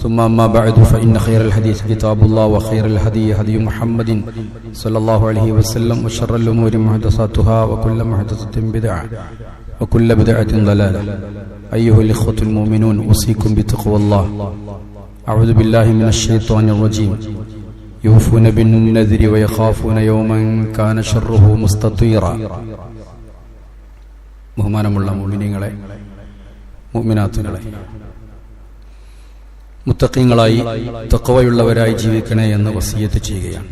ثم أما بعد فإن خير الحديث كتاب الله وخير الهدي هدي محمد صلى الله عليه وسلم وشر الأمور محدثاتها وكل محدثة بدعة وكل بدعة ضلالة. أيها الإخوة المؤمنون أوصيكم بتقوى الله. أعوذ بالله من الشيطان الرجيم. يوفون بالنذر ويخافون يوما كان شره مستطيرا. ബഹുമാനമുള്ള മുഅ്മിനീങ്ങളെ, മുഅ്മിനാത്തുകളെ, മുത്തഖീങ്ങളായി തഖ്വയുള്ളവരായി ജീവിക്കണേ എന്ന് വസിയത്ത് ചെയ്യുകയാണ്.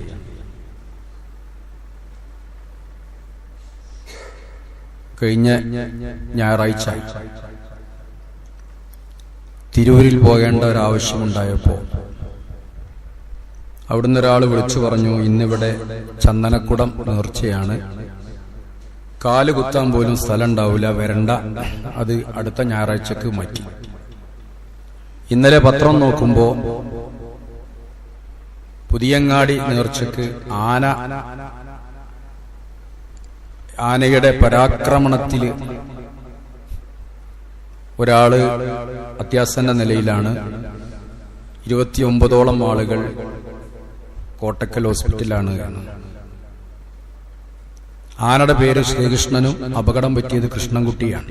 കഴിഞ്ഞ ഞായറാഴ്ച തിരൂരിൽ പോകേണ്ട ഒരാവശ്യമുണ്ടായപ്പോൾ അവിടുന്ന് ഒരാൾ വിളിച്ചു പറഞ്ഞു, ഇന്നിവിടെ ചന്ദനക്കുടം നേർച്ചയാണ്, കാല് കുത്താൻ പോലും സ്ഥലം ഉണ്ടാവില്ല, വരണ്ട, അത് അടുത്ത ഞായറാഴ്ചക്ക് മാറ്റി. ഇന്നലെ പത്രം നോക്കുമ്പോ പുതിയങ്ങാടി നേർച്ചക്ക് ആനയുടെ പരാക്രമണത്തില് ഒരാള് അത്യാസന്ന നിലയിലാണ്. 29ഓളം ആളുകൾ കോട്ടക്കൽ ഹോസ്പിറ്റലാണ്. ആനയുടെ പേര് ശ്രീകൃഷ്ണനും അപകടം പറ്റിയത് കൃഷ്ണൻകുട്ടിയാണ്.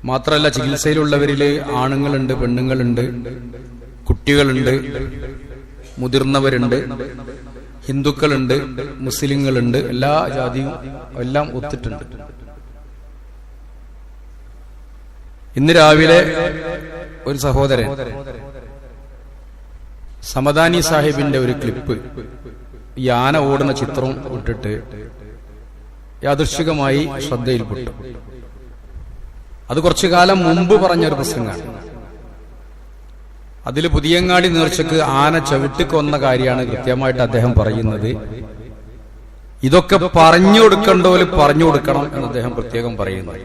മാത്രമല്ല, ചികിത്സയിലുള്ളവരില് ആണുങ്ങളുണ്ട്, പെണ്ണുങ്ങളുണ്ട്, കുട്ടികളുണ്ട്, മുതിർന്നവരുണ്ട്, ഹിന്ദുക്കളുണ്ട്, മുസ്ലിങ്ങളുണ്ട്, എല്ലാ ജാതിയും എല്ലാം ഒത്തിട്ടുണ്ട്. ഇന്ന് രാവിലെ ഒരു സഹോദരൻ സമദാനി സാഹിബിന്റെ ഒരു ക്ലിപ്പ്, ഈ ആന ഓടുന്ന ചിത്രം ഇട്ടിട്ട് യാദൃശ്ചികമായി ശ്രദ്ധയിൽപ്പെട്ടു. അത് കുറച്ചു കാലം മുമ്പ് പറഞ്ഞൊരു പ്രസംഗമാണ്. അതിൽ പുതിയങ്ങാടി നേർച്ചക്ക് ആന ചവിട്ടിക്കൊന്ന കാര്യമാണ് കൃത്യമായിട്ട് അദ്ദേഹം പറയുന്നത്. ഇതൊക്കെ പറഞ്ഞു കൊടുക്കേണ്ടവര് പറഞ്ഞു കൊടുക്കണം എന്ന് അദ്ദേഹം പ്രത്യേകം പറയുന്നത്.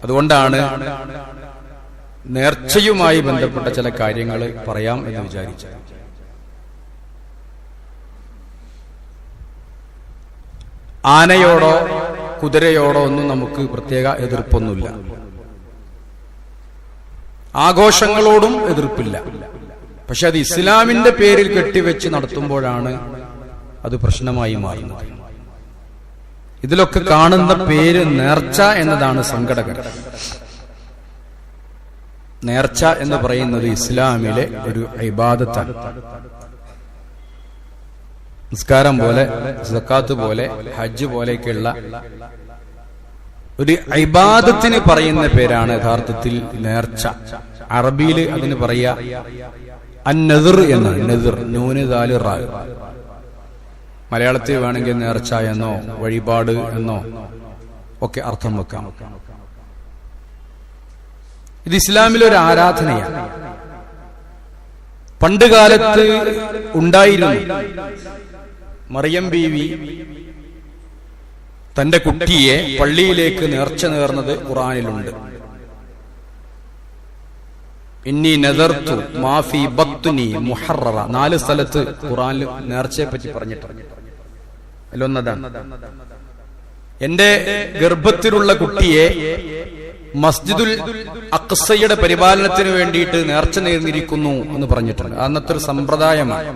അതുകൊണ്ടാണ് നേർച്ചയുമായി ബന്ധപ്പെട്ട ചില കാര്യങ്ങൾ പറയാം എന്ന് വിചാരിച്ചു. ആനയോടോ കുതിരയോടോ ഒന്നും നമുക്ക് പ്രത്യേക എതിർപ്പൊന്നുമില്ല, ആഘോഷങ്ങളോടും എതിർപ്പില്ല. പക്ഷെ അത് ഇസ്ലാമിന്റെ പേരിൽ കെട്ടിവെച്ച് നടത്തുമ്പോഴാണ് അത് പ്രശ്നമായി മാറുന്നത്. ഇതിലൊക്കെ കാണുന്ന പേര് നേർച്ച എന്നതാണ് സങ്കടകരം. നേർച്ച എന്ന് പറയുന്നത് ഇസ്ലാമിലെ ഒരു ഇബാദത്താണ്. നിസ്കാരം പോലെ, സക്കാത്ത് പോലെ, ഹജ്ജ് പോലെയൊക്കെയുള്ള ഒരു ഇബാദത്തിന് പറയുന്ന പേരാണ് യഥാർത്ഥത്തിൽ നേർച്ച. അറബിയിൽ അതിന് പറയാ അൻ-നദ്ർ എന്നാണ്. നദ്ർ, നൂന് ദാല് റാ. മലയാളത്തിൽ വേണമെങ്കിൽ നേർച്ച എന്നോ വഴിപാട് എന്നോ ഒക്കെ അർത്ഥം വെക്കാം. ഇത് ഇസ്ലാമിലൊരു ആരാധനയാണ്. പണ്ട് കാലത്ത് ഉണ്ടായിരുന്നു. മറിയം ബീവി തന്റെ കുട്ടിയെ പള്ളിയിലേക്ക് നേർച്ച നേർന്നത് ഖുർആനിലുണ്ട്. ഇന്നി നദർതു മാഫി ബത്നി മുഹററ. 4 സ്ഥലത്ത് ഖുർആനിൽ നേർച്ചയെ പറ്റി പറഞ്ഞിട്ടുണ്ട്. അതിലൊന്നതാണ്, എന്റെ ഗർഭത്തിലുള്ള കുട്ടിയെ മസ്ജിദുൽ അഖ്സയുടെ പരിപാലനത്തിന് വേണ്ടിയിട്ട് നേർച്ച നേർന്നിരിക്കുന്നു എന്ന് പറഞ്ഞിട്ടുണ്ട്. അന്നത്തെ ഒരു സമ്പ്രദായമാണ്.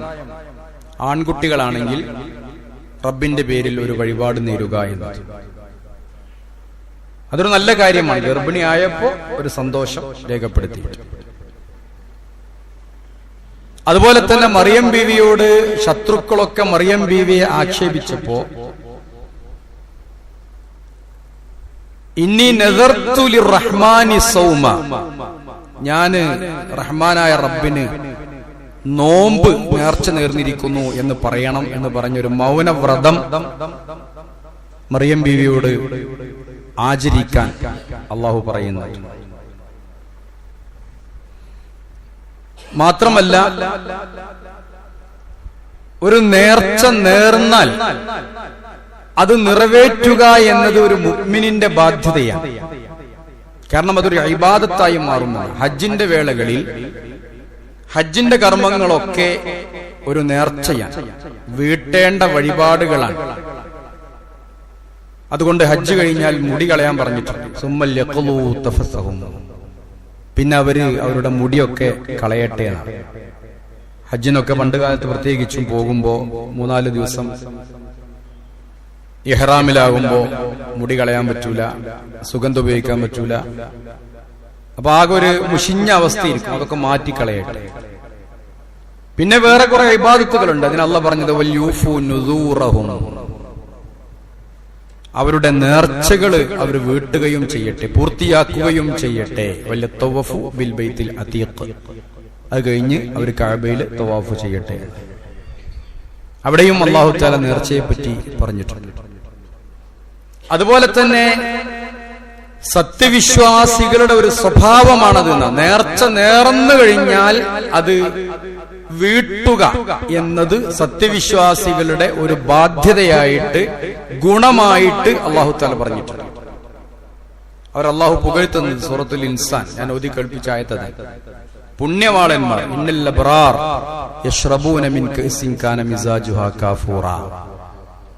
ആൺകുട്ടികളാണെങ്കിൽ റബ്ബിന്റെ പേരിൽ ഒരു വഴിപാട് നേരുക എന്നത്. അതൊരു നല്ല കാര്യമാണ്. ഗർഭിണിയായപ്പോ ഒരു സന്തോഷം രേഖപ്പെടുത്തി. അതുപോലെ തന്നെ മറിയം ബീവിയോട് ശത്രുക്കളൊക്കെ മറിയം ബീവിയെ ആക്ഷേപിച്ചപ്പോ ഇന്നി നദർതു ലിർറഹ്മാനി സൗമ, ഞാന് റഹ്മാനായ റബ്ബിന് നോമ്പ് നേർച്ച നേർന്നിരിക്കുന്നു എന്ന് പറയണം എന്ന് പറഞ്ഞൊരു മൗനവ്രതം മറിയം ബീവിയോട് ആചരിക്കാൻ അള്ളാഹു പറയുന്നു. മാത്രമല്ല, ഒരു നേർച്ച നേർന്നാൽ അത് നിറവേറ്റുക എന്നത് ഒരു മുഅ്മിനിന്റെ ബാധ്യതയാണ്. കാരണം അതൊരു ഇബാദത്തായി മാറുന്നു. ഹജ്ജിന്റെ വേളകളിൽ ഹജ്ജിന്റെ കർമ്മങ്ങളൊക്കെ ഒരു നേർച്ചയാണ്, വീട്ടേണ്ട വഴിപാടുകളാണ്. അതുകൊണ്ട് ഹജ്ജ് കഴിഞ്ഞാൽ മുടി കളയാൻ പറഞ്ഞിട്ടുണ്ട്. സുമ്മൽ യഖ്ലൂ തഫസ്സഹും, പിന്നെ അവരുടെ മുടിയൊക്കെ കളയട്ടെ എന്നാണ്. ഹജ്ജിനൊക്കെ പണ്ട് കാലത്ത് പ്രത്യേകിച്ചും പോകുമ്പോ 3-4 ദിവസം ഇഹ്റാമിലാകുമ്പോ മുടി കളയാൻ പറ്റൂല, സുഗന്ധം ഉപയോഗിക്കാൻ പറ്റൂല. അപ്പൊ ആകെ ഒരു മുഷിഞ്ഞ അവസ്ഥയിരിക്കും. അതൊക്കെ മാറ്റിക്കളയട്ടെ. പിന്നെ വേറെ കുറെ ഇബാദത്തുകളുണ്ട്. അതിന് അല്ലാഹ് പറഞ്ഞത് വൽയൂഫു നുദൂറഹും, അവരുടെ നേർച്ചകൾ അവർ വീട്ടുകയും ചെയ്യട്ടെ, പൂർത്തിയാക്കുകയും ചെയ്യട്ടെ. വൽതവഫു ബിൽ ബൈത്തിൽ അതീഖ്, അത് കഴിഞ്ഞ് അവർ കഅബയിൽ തവാഫ് ചെയ്യട്ടെ. അവിടെയും അല്ലാഹു തആല നേർച്ചയെ പറ്റി പറഞ്ഞിട്ടുണ്ട്. അതുപോലെ തന്നെ സത്യവിശ്വാസികളുടെ ഒരു സ്വഭാവമാണത്. നേർച്ച നേർന്നു കഴിഞ്ഞാൽ അത് വീട്ടുക എന്നത് സത്യവിശ്വാസികളുടെ ഒരു ബാധ്യതയായിട്ട്, ഗുണമായിട്ട് അല്ലാഹു തആല പറഞ്ഞിട്ടുണ്ട്. അവർ അല്ലാഹു പുകഴ്ത്തുന്നത് സൂറത്തുൽ ഇൻസാൻ, ഞാൻ ഓതി കേൾപ്പിച്ച ആയത്തത്. പുണ്യവാളന്മാർ ഇന്നൽ അബ്റാർ യശ്റബൂന മിൻ കഅസിൻ കാന മിസാജുഹാ കാഫൂറ,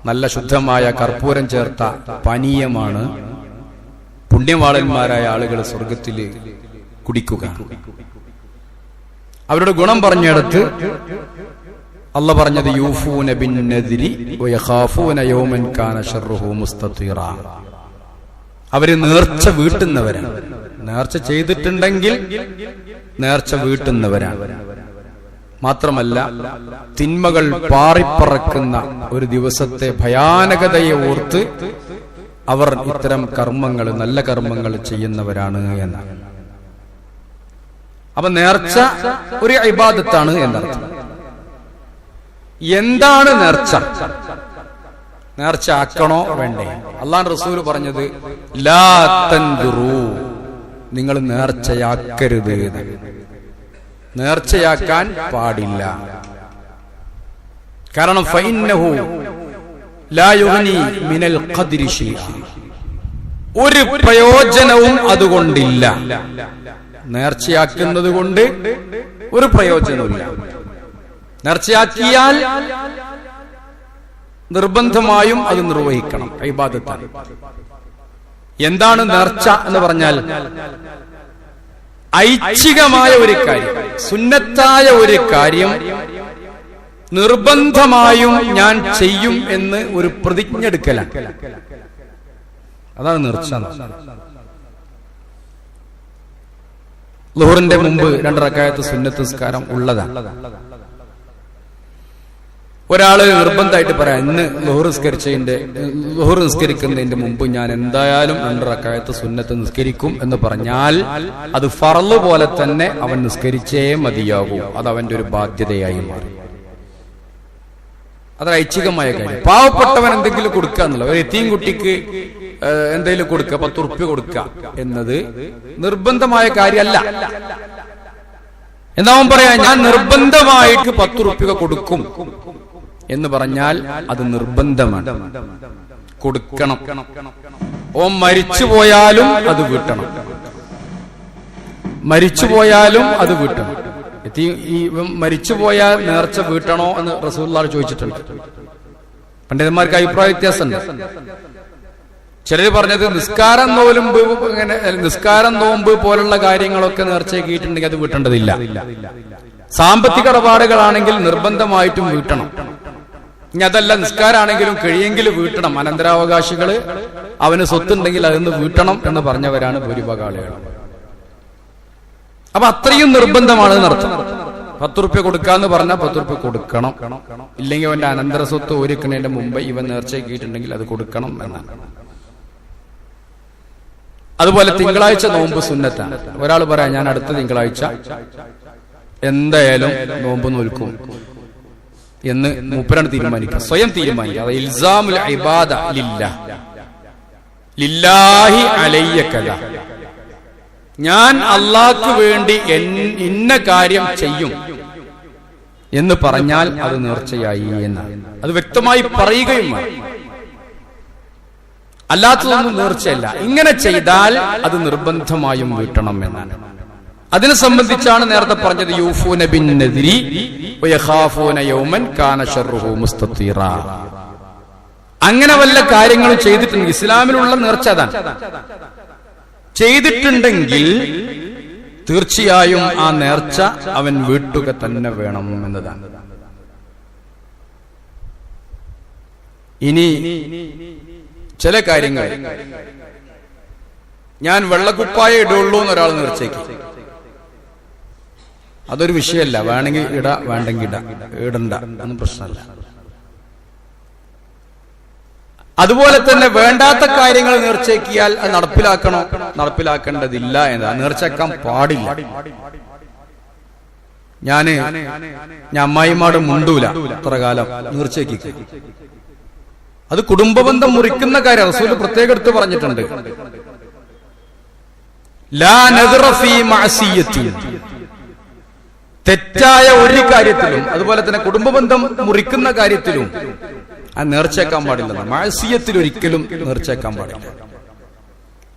നല്ല ശുദ്ധമായ കർപ്പൂരം ചേർത്ത പാനീയമാണ് പുണ്യവാളന്മാരായ ആളുകൾ സ്വർഗത്തിൽ കുടിക്കുക. അവരുടെ ഗുണം പറഞ്ഞിടത്ത് അല്ലാഹ് പറഞ്ഞത് യൂഫൂന ബിൻ നദ്രി വയഖാഫൂന യൗമൻ കാന ശർറുഹു മുസ്തതീറ, അവര് നേർച്ച വീട്ടുന്നവരാണ്. നേർച്ച ചെയ്തിട്ടുണ്ടെങ്കിൽ നേർച്ച വീട്ടുന്നവരാണ്. മാത്രമല്ല തിന്മകൾ പാറിപ്പറക്കുന്ന ഒരു ദിവസത്തെ ഭയാനകതയെ ഓർത്ത് അവർ ഇത്തരം കർമ്മങ്ങൾ, നല്ല കർമ്മങ്ങൾ ചെയ്യുന്നവരാണ് എന്നാണ്. അപ്പൊ നേർച്ച ഒരു ഇബാദത്താണ് എന്നർത്ഥം. എന്താണ് നേർച്ച? നേർച്ച ആക്കണോ വേണ്ടേ? അല്ലാഹു റസൂൽ പറഞ്ഞത് ലാ തൻദുറു, നിങ്ങൾ നേർച്ചയാക്കരുത്. നേർച്ചയാക്കാൻ പാടില്ല. കാരണം ഫഇന്നഹു ലാ യുഗ്നി മിനൽ ഖദ്രി ശൈഅ, ഒരു പ്രയോജനവും അതുകൊണ്ടില്ല. നേർച്ചയാക്കുന്നത് കൊണ്ട് ഒരു പ്രയോജനവുമില്ല. നേർച്ചയാക്കിയാൽ നിർബന്ധമായും അത് നിർവഹിക്കണം, ഇബാദത്താണ്. എന്താണ് നേർച്ച എന്ന് പറഞ്ഞാൽ? ഐച്ഛികമായ ഒരു കാര്യം, സുന്നത്തായ ഒരു കാര്യം നിർബന്ധമായും ഞാൻ ചെയ്യും എന്ന് ഒരു പ്രതിജ്ഞ എടുക്കലാണ്. അതാണ് നേർച്ച. ളുഹറിന്റെ മുമ്പ് 2 റക്അത്ത് സുന്നത്ത് നിസ്കാരം ഉള്ളതാണ്. ഒരാള് നിർബന്ധമായിട്ട് പറയാം, ഇന്ന് ളുഹർ നിസ്കരിക്കുന്നതിന്റെ മുമ്പ് ഞാൻ എന്തായാലും 2 റക്അത്ത് സുന്നത്ത് നിസ്കരിക്കും എന്ന് പറഞ്ഞാൽ അത് ഫർള് പോലെ തന്നെ അവൻ നിസ്കരിച്ചേ മതിയാകൂ. അത് അവന്റെ ഒരു ബാധ്യതയായി മാറി. അതൊരു ഐച്ഛികമായ കാര്യം. പാവപ്പെട്ടവൻ എന്തെങ്കിലും കൊടുക്കുക എന്നുള്ള, ഒരു യതീം കുട്ടിക്ക് എന്തെങ്കിലും കൊടുക്കുക, 10 ഉറുപ്യ കൊടുക്കുക എന്നത് നിർബന്ധമായ കാര്യമല്ല. എന്നാ അവൻ പറയാ ഞാൻ നിർബന്ധമായിട്ട് 10 ഉറുപ്യ കൊടുക്കും എന്ന് പറഞ്ഞാൽ അത് നിർബന്ധമാണ്, കൊടുക്കണം. ഓൻ മരിച്ചുപോയാലും അത് വീട്ടണം, മരിച്ചുപോയാലും അത് വീട്ടണം. ഈ മരിച്ചുപോയാൽ നേർച്ച വീട്ടണോ എന്ന് റസൂലുള്ളാഹി ചോദിച്ചിട്ടുണ്ട്. പണ്ഡിതന്മാർക്ക് അഭിപ്രായ വ്യത്യാസമുണ്ട്. ചിലർ പറഞ്ഞത് നിസ്കാരം നോമ്പ് പോലുള്ള കാര്യങ്ങളൊക്കെ നേർച്ചയാക്കിയിട്ടുണ്ടെങ്കിൽ അത് വീട്ടേണ്ടതില്ല. സാമ്പത്തിക ഇടപാടുകളാണെങ്കിൽ നിർബന്ധമായിട്ടും വീട്ടണം. ഇനി അതല്ല, നിസ്കാരാണെങ്കിലും കഴിയെങ്കിലും വീട്ടണം. അനന്തരാവകാശികള് അവന് സ്വത്തുണ്ടെങ്കിൽ അതൊന്ന് വീട്ടണം എന്ന് പറഞ്ഞവരാണ് ഭൂരിഭാഗം ആളുകൾ. അപ്പൊ അത്രയും നിർബന്ധമാണ് എന്നർത്ഥം. 10 ഉറുപ്യ കൊടുക്കാന്ന് പറഞ്ഞാൽ 10 ഉറുപ്യ കൊടുക്കണം. ഇല്ലെങ്കിൽ അവന്റെ അനന്തര സ്വത്ത് ഒരുക്കുന്നതിന്റെ മുമ്പ് ഇവൻ നേർച്ചയാക്കിയിട്ടുണ്ടെങ്കിൽ അത് കൊടുക്കണം എന്നാണ്. അതുപോലെ തിങ്കളാഴ്ച നോമ്പ് സുന്നത്താണ്. ഒരാൾ പറയാം ഞാൻ അടുത്ത തിങ്കളാഴ്ച എന്തായാലും നോമ്പ് നോൽക്കും എന്ന് മൂപ്പരാണ് തീരുമാനിക്കുക, സ്വയം തീരുമാനിക്കുക. അത് ഇൽസാമുൽ ഇബാദ ലില്ലാഹി അലയ്യ കദ, ഞാൻ അള്ളാഹ്ക്ക് വേണ്ടി ഇന്ന കാര്യം ചെയ്യും എന്ന് പറഞ്ഞാൽ അത് നേർച്ചയായി എന്നാണ്. അത് വ്യക്തമായി പറയുകയും വേണം. അല്ലാത്തതൊന്നും നേർച്ചയല്ല. ഇങ്ങനെ ചെയ്താൽ അത് നിർബന്ധമായും വീട്ടണം എന്നാണ്. അതിനെ സംബന്ധിച്ചാണ് നേരത്തെ പറഞ്ഞത് യൂഫൂന ബിൻ നദ്രി വയഖാഫൂന യൗമൻ കാന ശർറുഹു മുസ്തതീറ. അങ്ങനെ വല്ല കാര്യങ്ങളും ചെയ്തിട്ടുണ്ടെങ്കിൽ, ഇസ്ലാമിലുള്ള നേർച്ച അതാണ്, ചെയ്തിട്ടുണ്ടെങ്കിൽ തീർച്ചയായും ആ നേർച്ച അവൻ വീട്ടുക തന്നെ വേണം എന്നതാണ്. ഇനി ചില കാര്യങ്ങൾ, ഞാൻ വെള്ളക്കുപ്പായ ഇടുള്ളൂ എന്നൊരാൾ നേർച്ചയ്ക്ക്, അതൊരു വിഷയമല്ല. വേണമെങ്കിൽ ഇടാ, വേണ്ടെങ്കിൽ ഇടണ്ട, ഒന്നും പ്രശ്നമല്ല. അതുപോലെ തന്നെ വേണ്ടാത്ത കാര്യങ്ങൾ നേർച്ചയാക്കിയാൽ അത് നടപ്പിലാക്കണോ? നടപ്പിലാക്കേണ്ടതില്ല എന്നതാ. നേർച്ചയാക്കാൻ പാടില്ല. ഞാൻ അമ്മായിമാട് മുണ്ടൂല അത്ര കാലം നേർച്ചയാക്കി. അത് കുടുംബബന്ധം മുറിക്കുന്ന കാര്യം റസൂൽ പ്രത്യേകം എടുത്ത് പറഞ്ഞിട്ടുണ്ട്. ലാ നദ്റ ഫീ മഅസിയത്തിൻ, തെറ്റായ ഒരു കാര്യത്തിലും അതുപോലെ തന്നെ കുടുംബബന്ധം മുറിക്കുന്ന കാര്യത്തിലും ആ നേർച്ചയാക്കാൻ പാടില്ല. മഅസിയത്തിൽ ഒരിക്കലും നേർച്ചയാക്കാൻ പാടില്ല.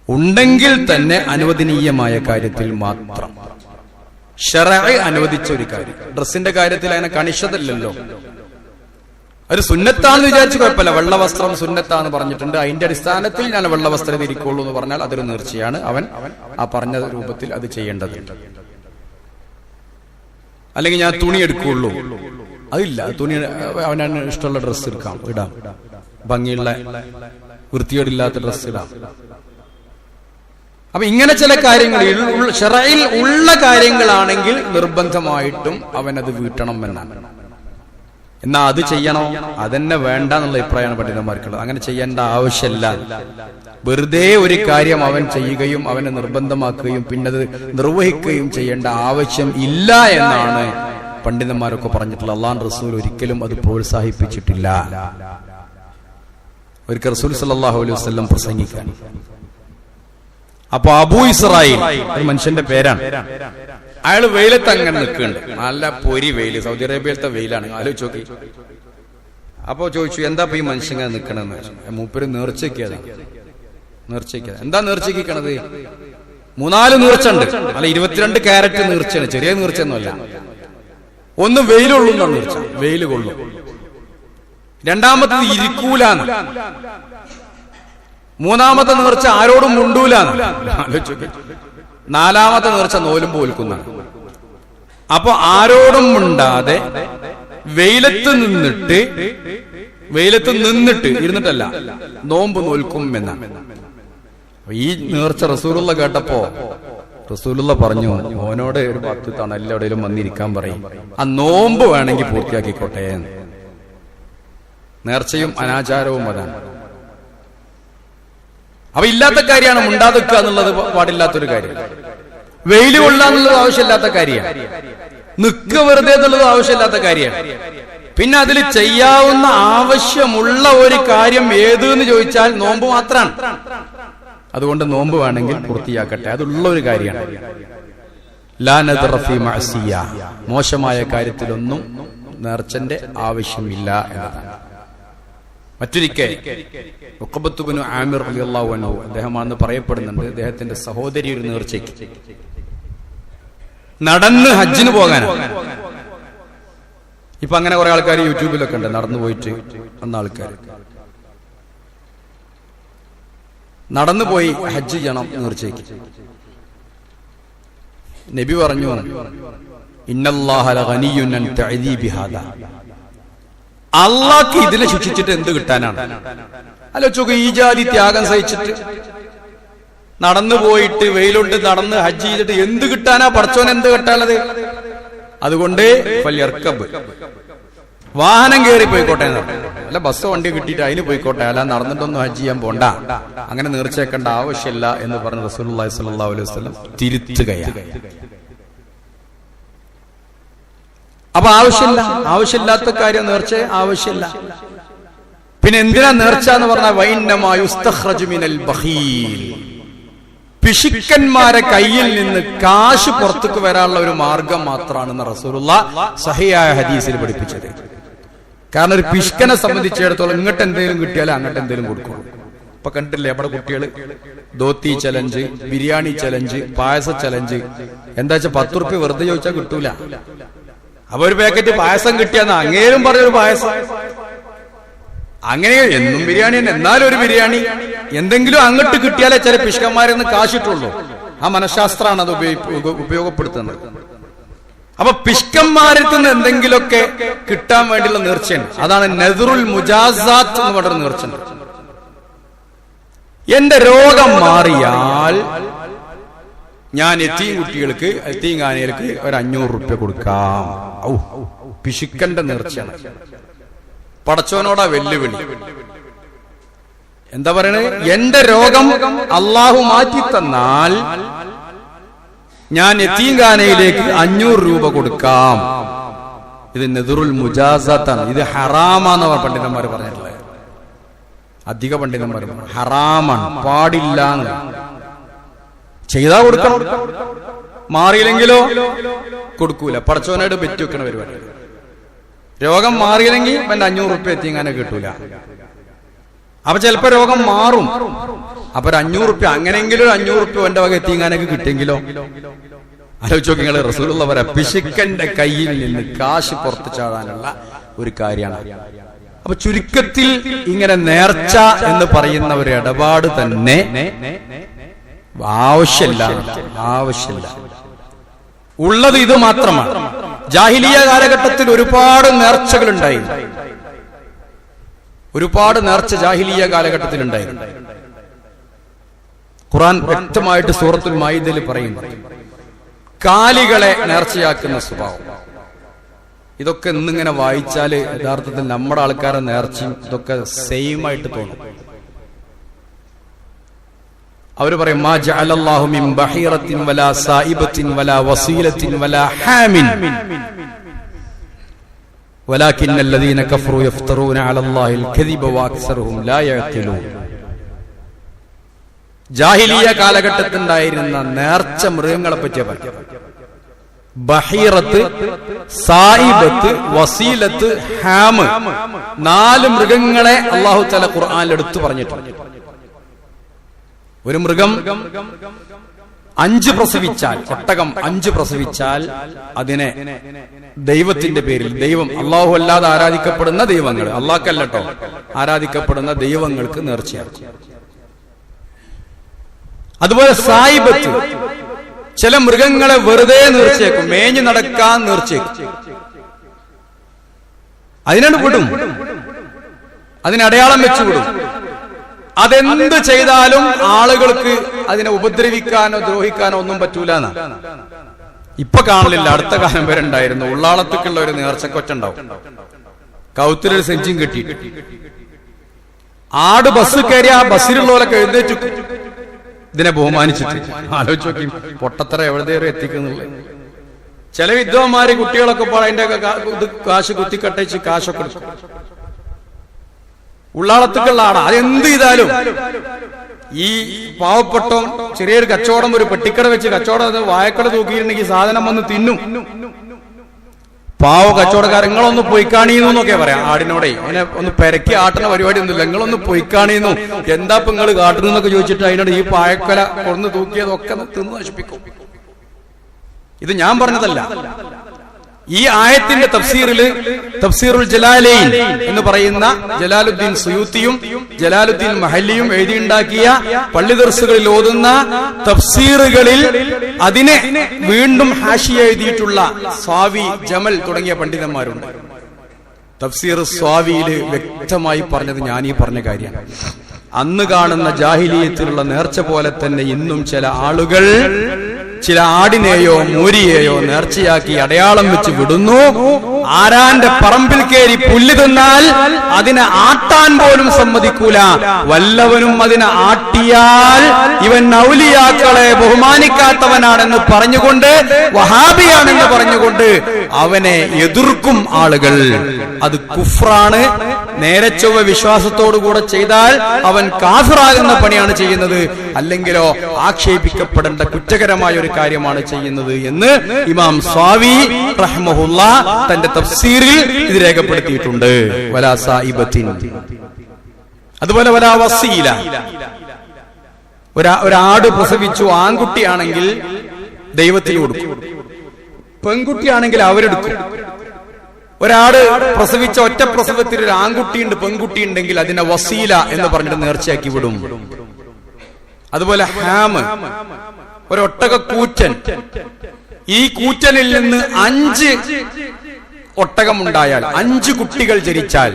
ഉണ്ടെങ്കിൽ തന്നെ അനുവദനീയമായ കാര്യത്തിൽ മാത്രം, ശറഅ് അനുവദിച്ച ഒരു കാര്യം. ഡ്രസ്സിന്റെ കാര്യത്തിൽ അതിനെ കണിശതല്ലല്ലോ. ഒരു സുന്നത്താണെന്ന് വിചാരിച്ച് കുഴപ്പമില്ല. വെള്ളവസ്ത്രം സുന്നത്താന്ന് പറഞ്ഞിട്ടുണ്ട്, അതിന്റെ അടിസ്ഥാനത്തിൽ ഞാൻ വെള്ളവസ്ത്രം ധരിക്കുള്ളൂ എന്ന് പറഞ്ഞാൽ അതൊരു നേർച്ചയാണ്. അവൻ ആ പറഞ്ഞ രൂപത്തിൽ അത് ചെയ്യേണ്ടതുണ്ട്. അല്ലെങ്കിൽ ഞാൻ തുണി എടുക്കുള്ളൂ, അതില്ല. തുണി അവനാണ് ഇഷ്ടമുള്ള ഡ്രസ്സ് എടുക്കാം, ഇടാം, ഭംഗിയുള്ള വൃത്തിയോടില്ലാത്ത ഡ്രസ്സ് ഇടാം. അപ്പൊ ഇങ്ങനെ ചില കാര്യങ്ങൾ ശറഇൽ ഉള്ള കാര്യങ്ങളാണെങ്കിൽ നിർബന്ധമായിട്ടും അവനത് വീട്ടണം എന്നാണ്. എന്നാ അത് ചെയ്യണോ? അതെന്നെ വേണ്ട എന്നുള്ള അഭിപ്രായമാണ് പണ്ഡിതന്മാർക്കുള്ളത്. അങ്ങനെ ചെയ്യേണ്ട ആവശ്യമില്ല. വെറുതെ ഒരു കാര്യം അവൻ ചെയ്യുകയും അവനെ നിർബന്ധമാക്കുകയും പിന്നെ അത് നിർവഹിക്കുകയും ചെയ്യേണ്ട ആവശ്യം ഇല്ല എന്നാണ് പണ്ഡിതന്മാരൊക്കെ പറഞ്ഞിട്ടുള്ളത്. അല്ലാഹുവിന്റെ റസൂൽ ഒരിക്കലും അത് പ്രോത്സാഹിപ്പിച്ചിട്ടില്ല. ഒരിക്കൽ റസൂൽ സല്ലല്ലാഹു അലൈഹി വസല്ലം പ്രസംഗിക്കാൻ, അപ്പൊ അബൂ ഇസ്രായേൽ ഒരു മനുഷ്യന്റെ പേരാണ്, അയാൾ വെയിലത്ത് അങ്ങനെ നിൽക്കുന്നുണ്ട്. നല്ല പൊരി വെയില്, സൗദി അറേബ്യയിലത്തെ വെയിലാണ്, ആലോചിച്ച് നോക്കി. അപ്പൊ ചോദിച്ചു, എന്താ ഈ മനുഷ്യൻ ഇങ്ങനെ നിൽക്കണെന്ന്. മൂപ്പര് നേർച്ചയ്ക്കാതെ. എന്താ നേർച്ചയ്ക്കണത്? 3-4 നേർച്ച ഉണ്ട്. അല്ല, 22 കാരറ്റ് നേർച്ചയാണ്, ചെറിയ നേർച്ചയൊന്നുമല്ല. ഒന്ന് വെയിലുള്ളുന്ന നേർച്ച, വെയില് കൊള്ളും. രണ്ടാമത്തത് ഇരിക്കൂലാന്ന്. മൂന്നാമത്തെ നേർച്ച ആരോടും മുണ്ടൂലാന്ന്. ആലോചിച്ചു. 4-മത്തെ നേർച്ച നോലുമ്പോ ഒൽക്കുന്നതാണ്. അപ്പൊ ആരോടും മുണ്ടാതെ വെയിലത്ത് നിന്നിട്ട് ഇരുന്നിട്ടല്ല, നോമ്പ് നോൽക്കും എന്നാണ്. ഈ നേർച്ച റസൂലുള്ള കേട്ടപ്പോ റസൂലുള്ള പറഞ്ഞു, ഓനോട് ഒരു 10 തണലെവിടെയും വന്നിരിക്കാൻ പറയും, ആ നോമ്പ് വേണമെങ്കിൽ പൂർത്തിയാക്കിക്കോട്ടെ. നേർച്ചയും അനാചാരവും അതാണ്. അപ്പൊ ഇല്ലാത്ത കാര്യമാണ് മുണ്ടാതെ വെക്കുക എന്നുള്ളത്, പാടില്ലാത്തൊരു കാര്യം. വെയില് കൊള്ളുക എന്നുള്ളത് ആവശ്യമില്ലാത്ത കാര്യമാണ്. നിൽക്കുക വെറുതെ എന്നുള്ളത് ആവശ്യമില്ലാത്ത കാര്യമാണ്. പിന്നെ അതിൽ ചെയ്യാവുന്ന ആവശ്യമുള്ള ഒരു കാര്യം ഏത് എന്ന് ചോദിച്ചാൽ നോമ്പ് മാത്രമാണ്. അതുകൊണ്ട് നോമ്പ് വേണമെങ്കിൽ പൂർത്തിയാക്കട്ടെ, അതുള്ള ഒരു കാര്യമാണ്. ലാ നദ്റ ഫീ മഅസിയ, മോശമായ കാര്യത്തിലൊന്നും നേർച്ചന്റെ ആവശ്യമില്ല എന്നതാണ്. മറ്റൊരിക്കൽ ഉഖബത്ത് ഇബ്നു ആമിർ റളിയല്ലാഹു അൻഹു, അദ്ദേഹമാണെന്ന് പറയപ്പെടുന്നുണ്ട്, അദ്ദേഹത്തിന്റെ സഹോദരി ഒരു നേർച്ചയ്ക്ക് നടന്ന് ഹജ്ജിന് പോകാനാണ്. ഇപ്പൊ അങ്ങനെ കുറെ ആൾക്കാർ യൂട്യൂബിലൊക്കെ ഉണ്ട്, നടന്നു പോയിട്ട് വന്ന ആൾക്കാർ. നടന്നുപോയി ഹജ്ജ് ചെയ്യണം നേർച്ചയ്ക്ക്. നബി പറഞ്ഞു, ഇന്നല്ലാഹ ലഗനിയ്യുൻ അൻ തഅദീബി ഹാദാ, അള്ളാഹ്ക്ക് ഇതിനെ ശിക്ഷിച്ചിട്ട് എന്ത് കിട്ടാനാണ്? ആലോചിച്ചോക്ക്, ഈ ജാതി ത്യാഗം സഹിച്ചിട്ട് നടന്നു പോയിട്ട് വെയിലുണ്ട് നടന്ന് ഹജ്ജ് ചെയ്തിട്ട് എന്ത് കിട്ടാനാ? പടച്ചോൻ എന്ത് കിട്ടാനുള്ളത്? അതുകൊണ്ട് വാഹനം കയറി പോയിക്കോട്ടെ, അല്ല ബസ് വണ്ടി കിട്ടിയിട്ട് അതിന് പോയിക്കോട്ടെ, അല്ല നടന്നിട്ടൊന്നും ഹജ്ജ് ചെയ്യാൻ പോണ്ട, അങ്ങനെ നേർച്ചയാക്കേണ്ട ആവശ്യമില്ല എന്ന് പറഞ്ഞ് റസൂലുള്ളാഹി സ്വല്ലല്ലാഹു അലൈഹി വസല്ലം തിരുത്തുകയാണ്. അപ്പൊ ആവശ്യമില്ലാത്ത കാര്യം നേർച്ച ആവശ്യമില്ല. പിന്നെ എന്തിനാ നേർച്ച എന്ന് പറഞ്ഞാൽ വൈന്നമാ യുസ്തഖ്റജു മിനൽ ബഖീൽ, പിശുക്കന്മാരെ കയ്യിൽ നിന്ന് കാശ് പുറത്തേക്ക് വരാനുള്ള ഒരു മാർഗം മാത്രമാണെന്ന് റസൂലുള്ളാഹി സഹിയായ ഹദീസിൽ പഠിപ്പിച്ചത്. കാരണം ഒരു പിശുക്കനെ സംബന്ധിച്ചിടത്തോളം ഇങ്ങോട്ട് എന്തെങ്കിലും കിട്ടിയാലും അങ്ങോട്ട് എന്തെങ്കിലും കൊടുക്കണം. ഇപ്പൊ കണ്ടില്ലേ നമ്മുടെ കുട്ടികള് ധോത്തി ചലഞ്ച്, ബിരിയാണി ചലഞ്ച്, പായസ ചലഞ്ച്. എന്താ വെച്ചാൽ 10 റുപ്യ വെറുതെ ചോദിച്ചാൽ കിട്ടൂല. അപ്പൊ ഒരു പാക്കറ്റ് പായസം കിട്ടിയാന്ന് അങ്ങേരും പറഞ്ഞൊരു പായസം, അങ്ങനെ എന്നും ബിരിയാണി തന്നെ, എന്നാലും ഒരു ബിരിയാണി എന്തെങ്കിലും അങ്ങോട്ട് കിട്ടിയാലേ ചില പിശുക്കന്മാരെന്ന് കാശിട്ടുള്ളൂ. ആ മനഃശാസ്ത്രമാണ് അത് ഉപയോഗപ്പെടുത്തുന്നത്. അപ്പൊ പിശുക്കന്മാരിൽ നിന്ന് എന്തെങ്കിലുമൊക്കെ കിട്ടാൻ വേണ്ടിയുള്ള നേർച്ചയാണ്. അതാണ് നദ്റുൽ മുജാസാത്ത് എന്ന് പറഞ്ഞ നേർച്ച. എന്റെ രോഗം മാറിയാൽ ഞാൻ എത്തീം കുട്ടികൾക്ക്, എത്തീംഖാനയിലേക്ക് ഒരു 500 റുപ്യ കൊടുക്കാം. പിശുക്കന്റെ നേർച്ചയാണ്. പടച്ചോനോടാ വെല്ലുവിളി. എന്താ പറയണത്? എന്റെ രോഗം അള്ളാഹു മാറ്റി തന്നാൽ ഞാൻ എത്തീംഖാനയിലേക്ക് 500 രൂപ കൊടുക്കാം. ഇത് നദ്റുൽ മുജാസാത്താണ്. ഇത് ഹറാമാന്ന് പണ്ഡിതന്മാർ പറഞ്ഞിട്ടുള്ളത്. അധിക പണ്ഡിതന്മാർ ഹറാമാണ്, പാടില്ല. ചെയ്താ കൊടുക്കണം, മാറിയില്ലെങ്കിലോ കൊടുക്കൂല. പടച്ചോനായിട്ട് ബെറ്റ് വെക്കണ പരിപാടി. രോഗം മാറിയില്ലെങ്കിൽ എന്റെ 500 റുപ്യ എത്തിങ്ങാനെ കിട്ടൂല. അപ്പൊ ചിലപ്പോ രോഗം മാറും. അപ്പൊ ഒരു 500 റുപ്യ, അങ്ങനെയെങ്കിലും ഒരു 500 റുപ്യ എന്റെ വക എത്തിങ്ങാനൊക്കെ കിട്ടിയെങ്കിലോ? ആലോചിച്ച് നോക്കി നിങ്ങൾ. റസൂലുള്ള പറയാ, പിശുക്കന്റെ കയ്യിൽ നിന്ന് കാശ് പുറത്തു ചാടാനുള്ള ഒരു കാര്യമാണ്. അപ്പൊ ചുരുക്കത്തിൽ ഇങ്ങനെ നേർച്ച എന്ന് പറയുന്ന ഒരു ഇടപാട് തന്നെ ആവശ്യമില്ല. ഉള്ളത് ഇത് മാത്രമാണ്. ജാഹിലിയ കാലഘട്ടത്തിൽ ഒരുപാട് നേർച്ചകൾ ഉണ്ടായിരുന്നു. ഒരുപാട് നേർച്ച ജാഹിലിയ കാലഘട്ടത്തിൽ ഉണ്ടായിരുന്നു. ഖുർആൻ വ്യക്തമായിട്ട് സൂറത്തുൽ മാഇദയിൽ പറയുന്നു, കാലികളെ നേർച്ചയാക്കുന്ന സ്വഭാവം. ഇതൊക്കെ ഇന്നിങ്ങനെ വായിച്ചാല് യഥാർത്ഥത്തിൽ നമ്മുടെ ആൾക്കാരെ നേർച്ചയും ഇതൊക്കെ സെയിം ആയിട്ട് തോന്നും. അവര് പറയും, മാ ജഅലല്ലാഹു മിൻ ബഹീറത്തിൻ വലാ സായിബത്തിൻ വലാ വസീലത്തിൻ വലാ ഹാമിൻ വലാകിന്നല്ലദീന കഫറൂ യഫ്തറൂന അലല്ലാഹിൽ കദിബ വഅക്സറുഹും ലാ യഅഖിലൂൻ. ജാഹിലിയ കാലഘട്ടത്തിലുണ്ടായിരുന്ന നേർച്ച മൃഗങ്ങളെ പറ്റിയാ പറയാം. ബഹീറത്ത്, സായിബത്ത്, വസീലത്ത്, ഹാം, 4 മൃഗങ്ങളെ അല്ലാഹു തആല ഖുർആനിൽ എടുത്തു പറഞ്ഞിട്ടുണ്ട്. ഒരു മൃഗം 5 പ്രസവിച്ചാൽ, ഒട്ടകം 5 പ്രസവിച്ചാൽ അതിനെ ദൈവത്തിന്റെ പേരിൽ, ദൈവം അള്ളാഹു അല്ലാതെ ആരാധിക്കപ്പെടുന്ന ദൈവങ്ങൾ, അള്ളാഹ്ക്കല്ലോ ആരാധിക്കപ്പെടുന്ന ദൈവങ്ങൾക്ക് നേർച്ചയാക്കും. അതുപോലെ സായിബത്ത്, ചില മൃഗങ്ങളെ വെറുതെ നേർച്ചയാക്കും, മേഞ്ഞു നടക്കാൻ നേർച്ചയാക്കും. അതിനോട് വിടും, അതിനടയാളം വെച്ചു വിടും. അതെന്ത് ചെയ്താലും ആളുകൾക്ക് അതിനെ ഉപദ്രവിക്കാനോ ദ്രോഹിക്കാനോ ഒന്നും പറ്റൂല എന്നാ. ഇപ്പൊ കാണലില്ല, അടുത്ത കാലം വരെ ഉണ്ടായിരുന്നു. ഉള്ളാളത്തേക്കുള്ള ഒരു നേർച്ചക്കൊച്ചുണ്ടാവും, കൗത്തിലൊരു സെഞ്ചും കെട്ടി. ആട് ബസ് കയറി ആ ബസ്സിലുള്ളവരൊക്കെ എഴുന്നേറ്റു ഇതിനെ ബഹുമാനിച്ചിട്ട്. ആലോചിച്ച് നോക്കി പൊട്ടത്തറ എവിടെയോ എത്തിക്കുന്നുള്ളത്. ചില വിദ്വാന്മാര് കുട്ടികളൊക്കെ ഇപ്പോൾ അതിന്റെ കാശ് കുത്തിക്കട്ടച്ച് കാശൊക്കെ എടുക്കും. ഉള്ളാളത്തേക്കുള്ള ആടാ, അതെന്ത് ചെയ്താലും ഈ പാവപ്പെട്ട ചെറിയൊരു കച്ചവടം, ഒരു പെട്ടിക്കട വെച്ച് കച്ചവടം വായക്കട തൂക്കിയിട്ടുണ്ടെങ്കിൽ സാധനം വന്ന് തിന്നും. പാവ കച്ചവടക്കാരൻ, നിങ്ങളൊന്ന് പൊയ്ക്കാണീന്നു എന്നൊക്കെ പറയാം ആടിനോടെ. അങ്ങനെ ഒന്ന് പെരക്കി ആട്ടുന്ന പരിപാടി ഒന്നുമില്ല. നിങ്ങളൊന്ന് പൊയ്ക്കാണീന്നു, എന്താ ഇപ്പൊ നിങ്ങൾ കാട്ടുന്നൊക്കെ ചോദിച്ചിട്ട് അതിനോട് ഈ പായക്കൊല കൊന്ന് തൂക്കിയതൊക്കെ തിന്ന് നശിപ്പിക്കും. ഇത് ഞാൻ പറഞ്ഞതല്ല. ഈ ആയത്തിന്റെ തഫ്സീറുൽ ജലാലൈൻ എന്ന് പറയുന്ന ജലാലുദ്ദീൻ സുയൂത്തിയും ജലാലുദ്ദീൻ മഹല്ലിയും എഴുതിയുണ്ടാക്കിയ പള്ളി ദർസുകളിൽ ഓതുന്ന തഫ്സീറുകളിൽ അതിനെ വീണ്ടും ഹാഷിയ എഴുതിയിട്ടുള്ള സ്വാവി, ജമൽ തുടങ്ങിയ പണ്ഡിതന്മാരുണ്ട്. തഫ്സീർ സ്വാവിയില് വ്യക്തമായി പറഞ്ഞത് ഞാൻ ഈ പറഞ്ഞ കാര്യമാണ്. അന്ന് കാണുന്ന ജാഹിലിയത്തിലുള്ള നേർച്ച പോലെ തന്നെ ഇന്നും ചില ആളുകൾ ചില ആടിനെയോ മൂരിയെയോ നേർച്ചയാക്കി അടയാളം വെച്ച് വിടുന്നു. ആരാന്റെ പറമ്പിൽ കയറി പുല്ല് തിന്നാൽ അതിനെ ആട്ടാൻ പോലും സമ്മതിക്കൂല. വല്ലവനും അതിനെ ആട്ടിയാൽ ഇവൻ ഔലിയാക്കളെ ബഹുമാനിക്കാത്തവനാണെന്ന് പറഞ്ഞുകൊണ്ട്, വഹാബിയാണെന്ന് പറഞ്ഞുകൊണ്ട് അവനെ എതിർക്കും ആളുകൾ. അത് കുഫ്റാണ്. നേരെ ചൊവ്വ വിശ്വാസത്തോടുകൂടെ ചെയ്താൽ അവൻ കാഫിറാകുന്ന പണിയാണ് ചെയ്യുന്നത്. അല്ലെങ്കിലോ ആക്ഷേപിക്കപ്പെടേണ്ട കുറ്റകരമായ ഒരു കാര്യമാണ് ചെയ്യുന്നത് എന്ന് ഇമാം സ്വാവി റഹ്മഹുല്ലാ തന്റെ തഫ്സീറിൽ ഇത് രേഖപ്പെടുത്തിയിട്ടുണ്ട്. വലാ സായിബത്തിൻ, അതുപോലെ വലാ വസീല. ഒരാട് പ്രസവിച്ചു, ആൺകുട്ടിയാണെങ്കിൽ ദൈവത്തിന് കൊടുക്കും, പെൺകുട്ടിയാണെങ്കിൽ അവരെടുക്കും. ഒരാള് പ്രസവിച്ച ഒറ്റ പ്രസവത്തിൽ ഒരു ആൺകുട്ടിയുണ്ട് പെൺകുട്ടി ഉണ്ടെങ്കിൽ അതിനെ വസീല എന്ന് പറഞ്ഞിട്ട് നേർച്ചയാക്കി വിടും. അതുപോലെ ഹാമ്, ഒരൊട്ടക കൂറ്റൻ, ഈ കൂറ്റനിൽ നിന്ന് 5 ഒട്ടകമുണ്ടായാൽ 5 കുട്ടികൾ ജനിച്ചാൽ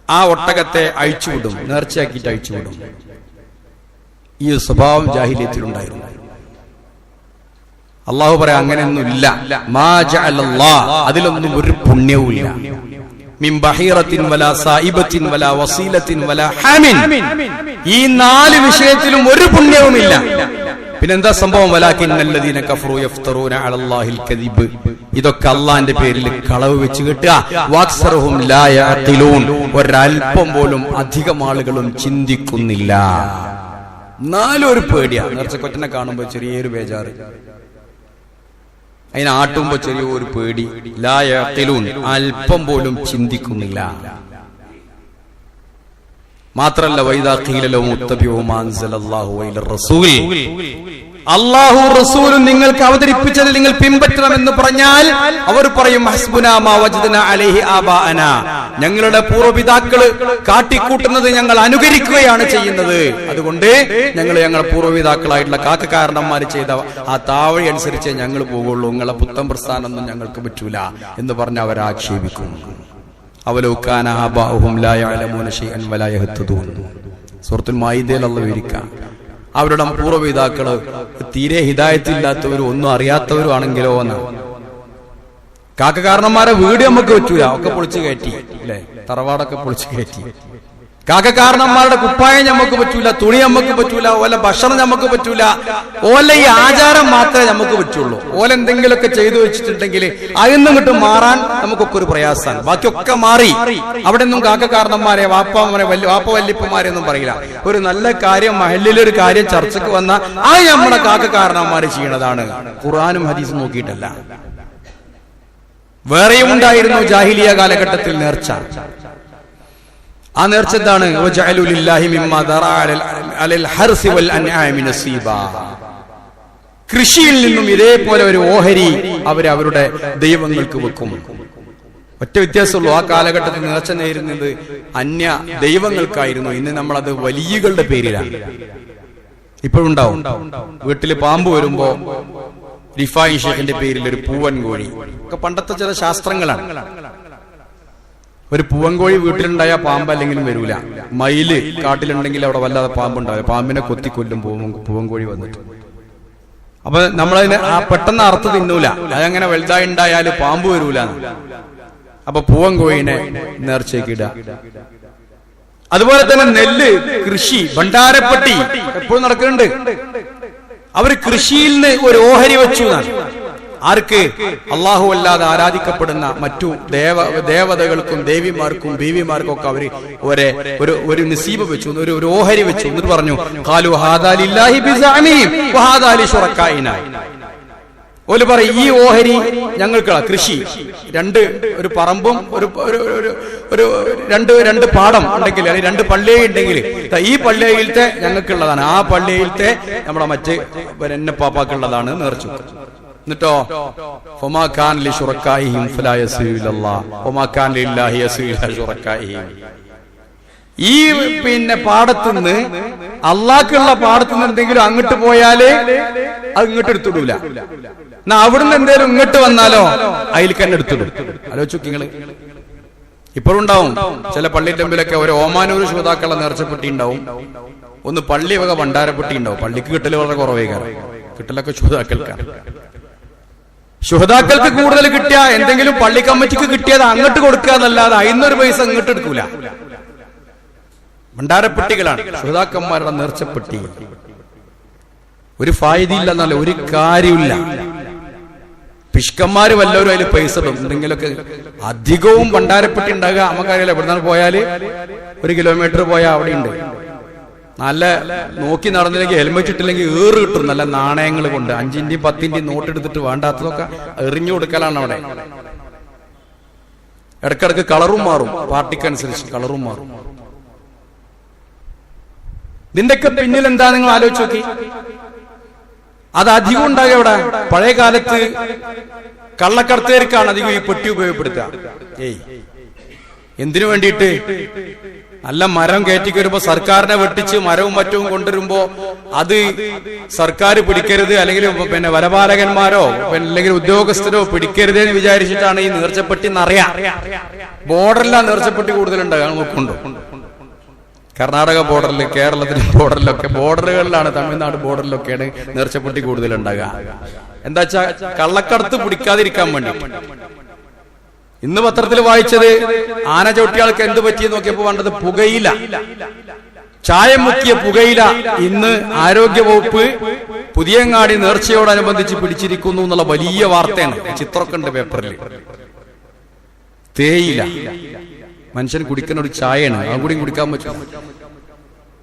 ആ ഒട്ടകത്തെ അഴിച്ചുവിടും, നേർച്ചയാക്കിയിട്ട് അഴിച്ചുവിടും. ഈ സ്വഭാവം ജാഹിലിയത്തിലുണ്ടായിരുന്നു. അള്ളാഹു പറയാം അങ്ങനെയൊന്നുമില്ല. മാ ജഅലല്ലാഹ്, അതിലൊന്നും ഒരു പുണ്യവുമില്ല. മിൻ ബഹീറത്തിൻ വലാ സായിബത്തിൻ വലാ വസീലത്തിൻ വലാ ഹാമിൻ, ഈ 4 വിഷയത്തിലും ഒരു പുണ്യവുമില്ല. പിന്നെന്താ സംഭവം? വലാകിന്നല്ലദീന കഫറൂ യഫ്തറൂന അലല്ലാഹിൽ കദിബ്, ഇതൊക്കെ അള്ളാന്റെ പേരിൽ കളവ് വെച്ച് കിട്ടുക. വഅക്സറുഹും ലാ യഅഖിലൂൻ, ഒരൽപ്പം പോലും അധികം ആളുകളും ചിന്തിക്കുന്നില്ല. എന്നാലും ഒരു പേടിയാ. നേർച്ചക്കൊറ്റനെ കാണുമ്പോ ചെറിയൊരു ബേജാറ്, അതിനെ ആട്ടുമ്പോ ചെറിയൊരു പേടി. ലാ യഅഖിലൂൻ, അല്പം പോലും ചിന്തിക്കുന്നില്ല. മാത്രല്ല വൈദാ ഖീല ലഹും ഇത്തബിഉ മാ അൻസലല്ലാഹു വഇല റസൂൽ, അല്ലാഹു റസൂലും നിങ്ങൾക്ക് അവതരിപ്പിച്ചത് നിങ്ങൾ പിൻപറ്റണമെന്ന് പറഞ്ഞാൽ അവർ പറയും ഹസ്ബുനാ മാ വജദ്നാ അലൈഹി ആബാഅനാ, ഞങ്ങളുടെ പൂർവ്വപിതാക്കള് കാട്ടിക്കൂട്ടുന്നത് ഞങ്ങൾ അനുകരിക്കുകയാണ് ചെയ്യുന്നത്, അതുകൊണ്ട് ഞങ്ങളുടെ പൂർവ്വപിതാക്കളായിട്ടുള്ള കാക്കക്കാരന്മാർ ചെയ്ത ആ താവഴി അനുസരിച്ച് ഞങ്ങൾ പോകുള്ളൂ, നിങ്ങളെ പുത്തൻ പ്രസ്ഥാനമൊന്നും ഞങ്ങൾക്ക് പറ്റൂല എന്ന് പറഞ്ഞ് അവരെ ആക്ഷേപിക്കും. അവലൗ കാന ആബാഉഹും ലാ യഅലമൂന ശൈഅൻ വലാ യഹ്തദൂൻ, സൂറത്തുൽ മാഇദയിൽ അല്ലാഹു വിവരിക്കാം. അവരുടെ പൂർവ്വപിതാക്കള് തീരെ ഹിദായത്തില്ലാത്തവരും ഒന്നും അറിയാത്തവരും ആണെങ്കിലോ എന്ന്. കാക്കക്കാരന്മാരെ വീട് നമുക്ക് പറ്റൂല, ഒക്കെ പൊളിച്ചു കയറ്റി അല്ലെ, തറവാടൊക്കെ പൊളിച്ചു കയറ്റി. കാക്കക്കാരന്മാരുടെ കുപ്പായം നമുക്ക് പറ്റൂല, തുണി നമുക്ക് പറ്റൂല, ഓല ഭക്ഷണം നമുക്ക് പറ്റൂല, ഓല ഈ ആചാരം മാത്രമേ നമുക്ക് പറ്റുള്ളൂ. ഓല എന്തെങ്കിലുമൊക്കെ ചെയ്തു വെച്ചിട്ടുണ്ടെങ്കിൽ അതിന്നും കിട്ടും മാറാൻ നമുക്കൊക്കെ ഒരു പ്രയാസമാണ്. ബാക്കിയൊക്കെ മാറി. അവിടെ നിന്നും കാക്കക്കാരന്മാരെ വാപ്പ വല്യപ്പന്മാരെയൊന്നും പറയില്ല. ഒരു നല്ല കാര്യം, മഹല്ലിലൊരു കാര്യം ചർച്ചക്ക് വന്നാൽ അത് നമ്മുടെ കാക്കക്കാരന്മാര് ചെയ്യണതാണ്, ഖുർആനും ഹദീസും നോക്കിയിട്ടല്ല. വേറെയും ഉണ്ടായിരുന്നു ജാഹിലിയ കാലഘട്ടത്തിൽ നേർച്ച. ആ നേർച്ച എന്താണ്? വജഅലു ലില്ലാഹി മിമ്മാ ദറഅ അലൽ ഹർസി വൽ അൻആമി നസീബ, കൃഷിയിൽ നിന്നും ഇതേപോലെ ഒരു ഓഹരി അവരുടെ ദൈവങ്ങൾക്ക് വെക്കും. ഒറ്റ വ്യത്യാസമുള്ളൂ, ആ കാലഘട്ടത്തിൽ നേർച്ച നേരുന്നത് അന്യ ദൈവങ്ങൾക്കായിരുന്നു. ഇന്ന് നമ്മളത് വലിയകളുടെ പേരിലാണ്. ഇപ്പോഴുണ്ടാവും വീട്ടില് പാമ്പ് വരുമ്പോ റിഫായി ഷേഖിന്റെ പേരിൽ ഒരു പൂവൻ കോഴി, ഒക്കെ പണ്ടത്തെ ചില ശാസ്ത്രങ്ങളാണ്. ഒരു പൂവൻകോഴി വീട്ടിലുണ്ടായ പാമ്പ് അല്ലെങ്കിലും വരൂല. മയില് കാട്ടിലുണ്ടെങ്കിൽ അവിടെ വല്ലാതെ പാമ്പുണ്ടാവില്ല, പാമ്പിനെ കൊത്തിക്കൊല്ലും പൂവൻകോഴി വന്നിട്ട്. അപ്പൊ നമ്മളതിന് പെട്ടെന്ന് അറുത്ത് തിന്നൂല, അതങ്ങനെ വലുതായി ഉണ്ടായാല് പാമ്പ് വരൂല. അപ്പൊ പൂവൻകോഴിനെ നേർച്ചയ്ക്കിടുക. അതുപോലെ തന്നെ നെല്ല് കൃഷി, ഭണ്ഡാരപ്പെട്ടി എപ്പോഴും നടക്കുന്നുണ്ട്. അവര് കൃഷിയിൽ നിന്ന് ഒരു ഓഹരി വെച്ചു എന്നാണ്. ആർക്ക്? അള്ളാഹു അല്ലാതെ ആരാധിക്കപ്പെടുന്ന മറ്റു ദേവതകൾക്കും ദേവിമാർക്കും ബീവിമാർക്കും ഒക്കെ അവര് ഒരു നസീബ് വെച്ചു, ഒരു ഓഹരി വെച്ചു. എന്നിട്ട് പറഞ്ഞു ഖാലു ഹാദാ ലില്ലാഹി ബിസഅമിഹിം വഹാദാ ലിശുറക്കായിനാ. ഓല് പറയും ഈ ഓഹരി ഞങ്ങൾക്കുള്ള കൃഷി, ഒരു പറമ്പും രണ്ട് പാടം ഉണ്ടെങ്കിൽ, അല്ലെങ്കിൽ 2 പള്ളി ഉണ്ടെങ്കിൽ ഈ പള്ളിയിലത്തെ ഞങ്ങൾക്കുള്ളതാണ്, ആ പള്ളിയിലത്തെ നമ്മുടെ മറ്റ് പാപ്പാക്കുള്ളതാണ് നേർച്ചു. എന്നിട്ടോ ഫമാ കാൻ ലിശുറക്കായിഹിം ഫലാ യസ്ഇലു ഇലല്ലാഹ് വമാ കാൻ ലില്ലാഹി യസ്ഇലു ഇലാ ശുറക്കായിഹിം. ഈ പാടത്തുനിന്ന് അള്ളാഹ്ക്കുള്ള പാടത്തുനിന്ന് എന്തെങ്കിലും അങ്ങോട്ട് പോയാല് അത് ഇങ്ങോട്ട് എടുത്തിടൂല. എന്നാ അവിടുന്ന് എന്തേലും ഇങ്ങോട്ട് വന്നാലോ അതിലേക്ക് തന്നെ എടുത്തിടും. ആലോചിച്ചു നിങ്ങള്. ഇപ്പോഴുണ്ടാവും ചില പള്ളിയുടെ മുമ്പിലൊക്കെ ഒരു ഓമാനൂർ ശ്രോതാക്കളുടെ നേർച്ചപ്പെട്ടി ഉണ്ടാവും, ഒന്ന് പള്ളി വക ഭണ്ഡാരപ്പെട്ടി ഉണ്ടാവും. പള്ളിക്ക് കിട്ടല് വളരെ കുറവേക്കാരം, കിട്ടലൊക്കെ ശ്രോതാക്കൾക്കാണ്. ശുഹദാക്കൾക്ക് കൂടുതൽ കിട്ടിയ എന്തെങ്കിലും പള്ളി കമ്മിറ്റിക്ക് കിട്ടിയത് അങ്ങോട്ട് കൊടുക്കുക എന്നല്ലാതെ അതിന്നൊരു പൈസ ഇങ്ങോട്ട് എടുക്കൂല. ഭണ്ഡാരപ്പെട്ടികളാണ് ശുഹദാക്കന്മാരുടെ നേർച്ചപ്പെട്ടി. ഒരു ഫായിദയില്ല എന്നല്ല, ഒരു കാര്യമില്ല. പിഷ്കന്മാര് വല്ലവരും അതിൽ പൈസ ഇടും. എന്തെങ്കിലുമൊക്കെ അധികവും ഭണ്ഡാരപ്പെട്ടി ഉണ്ടാകുക നമുക്കറിയില്ല. എവിടുന്നാണ് പോയാല് 1 കിലോമീറ്റർ പോയാൽ അവിടെ ഉണ്ട്. നല്ല നോക്കി നടന്നില്ലെങ്കിൽ ഹെൽമെറ്റ് ഇട്ടില്ലെങ്കിൽ ഏറ് കിട്ടും. നല്ല നാണയങ്ങൾ കൊണ്ട് 5-ന്റെയും 10-ന്റെയും നോട്ട് എടുത്തിട്ട് വേണ്ടാത്തതൊക്കെ എറിഞ്ഞു കൊടുക്കലാണ് അവിടെ. ഇടക്കിടക്ക് കളറും മാറും, പാർട്ടിക്കനുസരിച്ച് കളറും മാറും. ഇതിന്റെയൊക്കെ പിന്നിൽ എന്താ നിങ്ങൾ ആലോചിച്ച് നോക്കി. അത് അധികം ഉണ്ടാകുക എവിടെ? പഴയ കാലത്ത് കള്ളക്കടത്തുകാർക്കാണ് അധികം ഈ പെട്ടി ഉപയോഗപ്പെടുത്തുക. എന്തിനു വേണ്ടിയിട്ട്? നല്ല മരം കയറ്റി വരുമ്പോ സർക്കാരിനെ വെട്ടിച്ച് മരവും മറ്റവും കൊണ്ടുവരുമ്പോ അത് സർക്കാർ പിടിക്കരുത്, അല്ലെങ്കിൽ പിന്നെ വനപാലകന്മാരോ അല്ലെങ്കിൽ ഉദ്യോഗസ്ഥരോ പിടിക്കരുത് എന്ന് വിചാരിച്ചിട്ടാണ് ഈ നേർച്ചപ്പെട്ടി നിറയാ. ബോർഡറിലാണ് നേർച്ചപ്പെട്ടി കൂടുതലുണ്ടാകുക. നോക്കുന്നുണ്ടോ? കർണാടക ബോർഡറിൽ, കേരളത്തിന്റെ ബോർഡറിലൊക്കെ, ബോർഡറുകളിലാണ്, തമിഴ്നാട് ബോർഡറിലൊക്കെയാണ് നേർച്ചപ്പെട്ടി കൂടുതലുണ്ടാകുക. എന്താ വെച്ചാ കള്ളക്കടത്ത് പിടിക്കാതിരിക്കാൻ വേണ്ടി. ഇന്ന് പത്രത്തിൽ വായിച്ചത് ആന ചവിട്ടിയാൾക്ക് എന്ത് പറ്റിയെന്ന് നോക്കിയപ്പോ വേണ്ടത് പുകയില, ചായം മുക്കിയ പുകയില ഇന്ന് ആരോഗ്യവകുപ്പ് പുതിയങ്ങാടി നേർച്ചയോടനുബന്ധിച്ച് പിടിച്ചിരിക്കുന്നു എന്നുള്ള വലിയ വാർത്തയാണ്. ചിത്രമൊക്കെ ഉണ്ട് പേപ്പറിൽ. തേയില മനുഷ്യൻ കുടിക്കുന്ന ഒരു ചായയാണ്, ആ കൂടി കുടിക്കാൻ പറ്റും.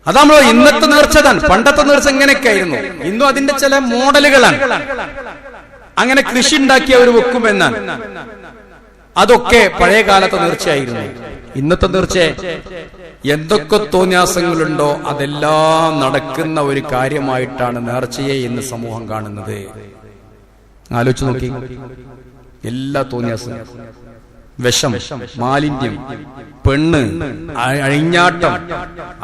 അതാണല്ലോ ഇന്നത്തെ നേർച്ച. പണ്ടത്തെ നേർച്ച എങ്ങനെയൊക്കെ ആയിരുന്നു. ഇന്നും അതിന്റെ ചില മോഡലുകളാണ്. അങ്ങനെ കൃഷി ഉണ്ടാക്കി അവർ വെക്കുമെന്നാണ്. അതൊക്കെ പഴയ കാലത്തെ നേർച്ചയായിരുന്നു. ഇന്നത്തെ നേർച്ച എന്തൊക്കെ തോന്യാസങ്ങളുണ്ടോ അതെല്ലാം നടക്കുന്ന ഒരു കാര്യമായിട്ടാണ് നേർച്ചയെ ഇന്ന് സമൂഹം കാണുന്നത്. ആലോചിച്ച് നോക്കി. എല്ലാ തോന്യാസം, വിഷം, മാലിന്യം, പെണ്ണ്, അഴിഞ്ഞാട്ടം,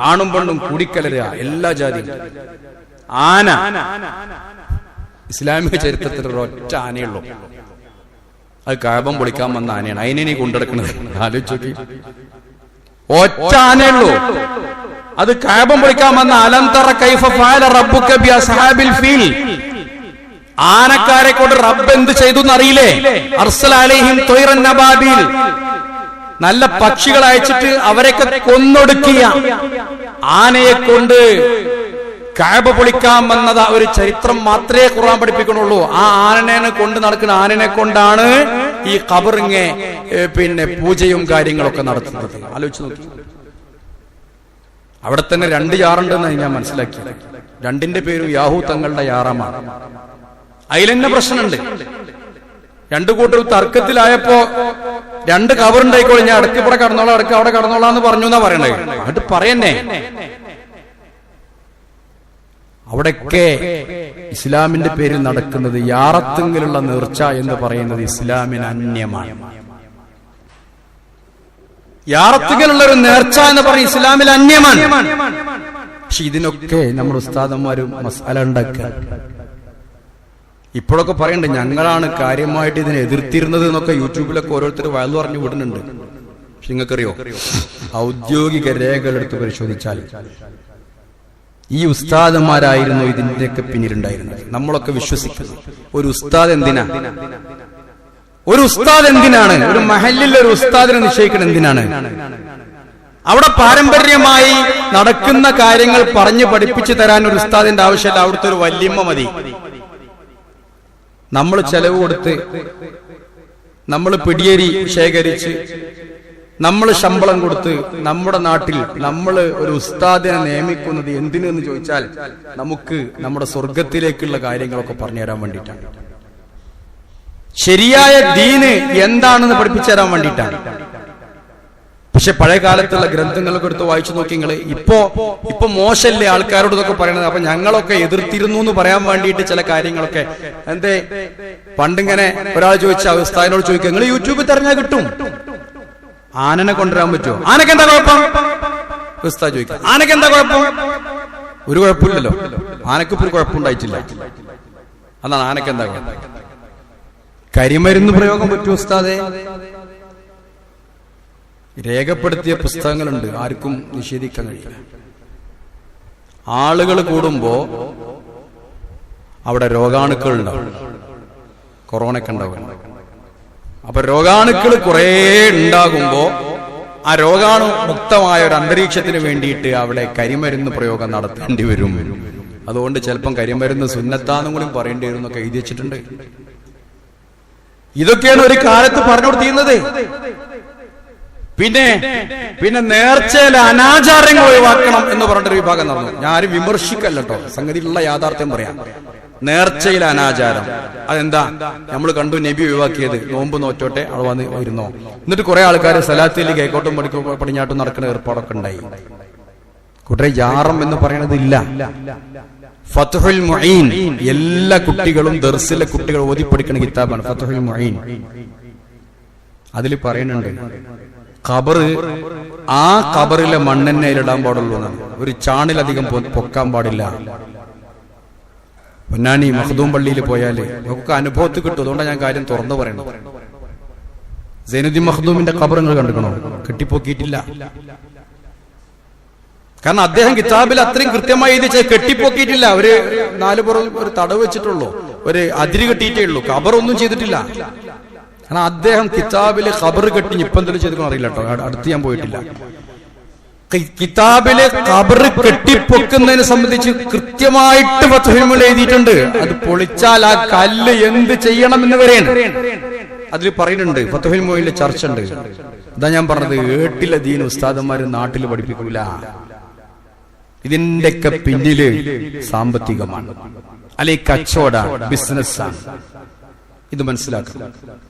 ആണും പെണ്ണും കൂടിക്കലരുക, എല്ലാ ജാതിയും. ആന, ഇസ്ലാമിക ചരിത്രത്തിൽ ഒരൊറ്റ ആനയുള്ളൂ. അത് കഅബ പൊളിക്കാൻ വന്ന ആനയാണ്. അതിനെ കൊണ്ടെടുക്കുന്നത് ആലോചിച്ച് നോക്കി. ഒറ്റ ആനയുള്ളൂ. അത് കഅബ പൊളിക്കാൻ വന്ന അലം തറ കൈഫ ഫഅല റബ്ബുക ബി അസ്ഹാബിൽ ഫീൽ. ആനക്കാരെ കൊണ്ട് റബ്ബ് എന്ത് ചെയ്തു എന്നറിയില്ലേ? അർസല അലൈഹിം ത്വയ്റൻ അബാബീൽ. നല്ല പക്ഷികൾ അയച്ചിട്ട് അവരെയൊക്കെ കൊന്നൊടുക്കിയ ആനയെ കൊണ്ട് കഅബ പൊളിക്കാൻ വന്നത് ഒരു ചരിത്രം മാത്രമേ ഖുർആൻ പഠിപ്പിക്കണുള്ളൂ. ആ ആനനെ കൊണ്ട് നടക്കുന്ന ആനനെ കൊണ്ടാണ് ഈ ഖബറിങ്ങെ പിന്നെ പൂജയും കാര്യങ്ങളൊക്കെ നടത്തുന്നത്. ആലോചിച്ച് നോക്കി. അവിടെ തന്നെ 2 യാറുണ്ടെന്ന് ഞാൻ മനസ്സിലാക്കിയത്. 2ന്റെ പേരും യാഹൂ തങ്ങളുടെ യാറമാണ്. അതിലെന്നെ പ്രശ്നമുണ്ട്. 2 കൂട്ടരും തർക്കത്തിലായപ്പോ 2 കബറുണ്ടായിക്കോളൂ, ഞാൻ അടക്ക് ഇവിടെ കടന്നോളാം, അടക്ക് അവിടെ കടന്നോളാന്ന് പറഞ്ഞു എന്നാ പറയണ്ടേ. അത് പറയന്നെ. അവിടെയൊക്കെ ഇസ്ലാമിന്റെ പേരിൽ നടക്കുന്നത് യാറത്തെങ്കിലുള്ള നേർച്ച എന്ന് പറയുന്നത് ഇസ്ലാമിന് അന്യമാണ്. യാറത്തുകളുള്ള ഒരു നേർച്ച എന്ന് പറഞ്ഞ ഇസ്ലാമിൽ അന്യമാണ്. പക്ഷെ ഇതിനൊക്കെ നമ്മുടെ ഉസ്താദന്മാരും മസാല ഉണ്ടാക്കുക. ഇപ്പോഴൊക്കെ പറയണ്ട് ഞങ്ങളാണ് കാര്യമായിട്ട് ഇതിനെ എതിർത്തിരുന്നത് എന്നൊക്കെ യൂട്യൂബിലൊക്കെ ഓരോരുത്തർ വയലു പറഞ്ഞു വിടുന്നുണ്ട്. പക്ഷെ നിങ്ങൾക്കറിയോ, ഔദ്യോഗിക രേഖകളെടുത്ത് പരിശോധിച്ചാൽ ഈ ഉസ്താദന്മാരായിരുന്നു ഇതിന്റെയൊക്കെ പിന്നിലുണ്ടായിരുന്നത്. നമ്മളൊക്കെ വിശ്വസിക്കുന്നു. ഒരു ഉസ്താദ് എന്തിനാ? ഒരു ഉസ്താദ് എന്തിനാണ്? ഒരു മഹല്ലിൽ ഒരു ഉസ്താദിനെ നിശ്ചയിക്കണം എന്തിനാണ്? അവിടെ പാരമ്പര്യമായി നടക്കുന്ന കാര്യങ്ങൾ പറഞ്ഞു പഠിപ്പിച്ചു തരാൻ ഒരു ഉസ്താദിന്റെ ആവശ്യമില്ല. അവിടുത്തെ ഒരു വല്യമ്മ മതി. നമ്മൾ ചെലവ് കൊടുത്ത്, നമ്മൾ പിടിയേരി ശേഖരിച്ച്, നമ്മൾ ശമ്പളം കൊടുത്ത് നമ്മുടെ നാട്ടിൽ നമ്മൾ ഒരു ഉസ്താദിനെ നിയമിക്കുന്നത് എന്തിനെന്ന് ചോദിച്ചാൽ നമുക്ക് നമ്മുടെ സ്വർഗത്തിലേക്കുള്ള കാര്യങ്ങളൊക്കെ പറഞ്ഞു തരാൻ വേണ്ടിയിട്ടാണ്. ശരിയായ ദീന് എന്താണെന്ന് പഠിപ്പിച്ചു തരാൻ വേണ്ടിയിട്ടാണ്. പക്ഷെ പഴയ കാലത്തുള്ള ഗ്രന്ഥങ്ങളൊക്കെ എടുത്ത് വായിച്ചു നോക്കി നിങ്ങൾ. ഇപ്പൊ മോശമല്ലേ ആൾക്കാരോട് ഇതൊക്കെ പറയണത്? അപ്പൊ ഞങ്ങളൊക്കെ എതിർത്തിരുന്നു എന്ന് പറയാൻ വേണ്ടിയിട്ട് ചില കാര്യങ്ങളൊക്കെ എന്തേ പണ്ടിങ്ങനെ ഒരാൾ ചോദിച്ച ഉസ്താദിനോട് ചോദിക്കുക, നിങ്ങൾ യൂട്യൂബിൽ തെരഞ്ഞാൽ കിട്ടും. ആനനെ കൊണ്ടുവരാൻ പറ്റുമോ? ആനക്ക് എന്താ കുഴപ്പം? ഉസ്താദ് ചോദിക്കുക, ആനക്ക് എന്താ കുഴപ്പം? ഒരു കുഴപ്പമില്ലല്ലോ. ആനക്ക് ഇപ്പൊ ഒരു കുഴപ്പമുണ്ടായിട്ടില്ല. അതാണ് ആനക്ക് എന്താ കുഴപ്പം? കരിമരുന്ന് പ്രയോഗം പറ്റുമോ ഉസ്താദേ? രേഖപ്പെടുത്തിയ പുസ്തകങ്ങളുണ്ട്, ആർക്കും നിഷേധിക്കാൻ കഴിയില്ല. ആളുകൾ കൂടുമ്പോ അവിടെ രോഗാണുക്കൾ ഉണ്ടാവും, കൊറോണയൊക്കെ ഉണ്ടാവും. അപ്പൊ രോഗാണുക്കൾ കുറെ ഉണ്ടാകുമ്പോ ആ രോഗാണു മുക്തമായ ഒരു അന്തരീക്ഷത്തിന് വേണ്ടിയിട്ട് അവിടെ കരിമരുന്ന് പ്രയോഗം നടത്തേണ്ടി വരും. അതുകൊണ്ട് ചിലപ്പം കരിമരുന്ന് സുന്നത്താന്നും കൂടി പറയേണ്ടി വരും എന്നൊക്കെ എഴുതി വെച്ചിട്ടുണ്ട്. ഇതൊക്കെയാണ് ഒരു കാലത്ത് പറഞ്ഞു കൊടുത്തിരുന്നത്. പിന്നെ നേർച്ചയിലെ അനാചാരങ്ങൾ ഒഴിവാക്കണം എന്ന് പറഞ്ഞിട്ടൊരു വിഭാഗം നടന്നു. ഞാൻ ആരും വിമർശിക്കല്ല കേട്ടോ, സംഗതിയിലുള്ള യാഥാർത്ഥ്യം പറയാം. നേർച്ചയിലെ അനാചാരം അതെന്താ? നമ്മൾ കണ്ടു നബി ഒഴിവാക്കിയത്. നോമ്പ് നോറ്റോട്ടെ അവിടെ വന്ന് വരുന്നോ? എന്നിട്ട് കുറെ ആൾക്കാർ സലാത്തിൽ കേക്കോട്ടും പടിഞ്ഞാട്ടും നടക്കുന്ന ഏർപ്പാടൊക്കെ ഉണ്ടായി. കൂട്ടരെ യാറം എന്ന് പറയണത് ഇല്ല. ഫത്ഹുൽ മുഈൻ എല്ലാ കുട്ടികളും ദർസിലെ കുട്ടികൾ ഓതി പഠിക്കുന്ന കിതാബാണ് ഫത്ഹുൽ മുഈൻ. അതിൽ പറയുന്നുണ്ട് ഖബർ ആ ഖബറിലെ മണ്ണെന്നെ ഇടാൻ പാടുള്ളൂ എന്നാണ്. ഒരു ചാണിലധികം പൊക്കാൻ പാടില്ല. പൊന്നാനി മഖ്ദൂം പള്ളിയിൽ പോയാല് നമുക്ക് അനുഭവത്തിൽ കിട്ടും. അതുകൊണ്ടാണ് ഞാൻ കാര്യം തുറന്നു പറയുന്നത്. സൈനുദ്ദീൻ മഖ്ദൂമിന്റെ ഖബർ നിങ്ങൾ കണ്ടിക്കണോ? കെട്ടിപ്പൊക്കിയിട്ടില്ല. കാരണം അദ്ദേഹം കിതാബിൽ അത്രയും കൃത്യമായി ഇത് കെട്ടിപ്പൊക്കിയിട്ടില്ല. ഒരു 4 പുറം ഒരു തടവ് വെച്ചിട്ടുള്ളൂ, ഒരു അതിര് കെട്ടിയിട്ടേ ഉള്ളൂ. ഖബറൊന്നും ചെയ്തിട്ടില്ല. കാരണം അദ്ദേഹം കിതാബില് ഖബർ കെട്ടി ഇപ്പം എന്തെങ്കിലും ചെയ്തിട്ടും അറിയില്ല കേട്ടോ. അടുത്ത് ഞാൻ പോയിട്ടില്ല. കിതാബിലെ ഖബർ കെട്ടിപ്പൊക്കുന്നതിനെ സംബന്ധിച്ച് കൃത്യമായിട്ട് ഫത്ഹുൽ മുഈൻ എഴുതിയിട്ടുണ്ട്. അത് പൊളിച്ചാൽ ആ കല്ല് എന്ത് ചെയ്യണം എന്ന് വരെയാണ് അതിൽ പറയുന്നുണ്ട്. ഫത്ഹുൽ മുഈനിലെ ചർച്ച ഉണ്ട്. അതാ ഞാൻ പറഞ്ഞത്, 8 ദീൻ ഉസ്താദന്മാര് നാട്ടിൽ പഠിപ്പിക്കൂല. ഇതിന്റെയൊക്കെ പിന്നില് സാമ്പത്തികമാണ്, അല്ലെങ്കിൽ കച്ചവടമാണ്, ബിസിനസ്സാണ്. ഇത് മനസ്സിലാക്കണം.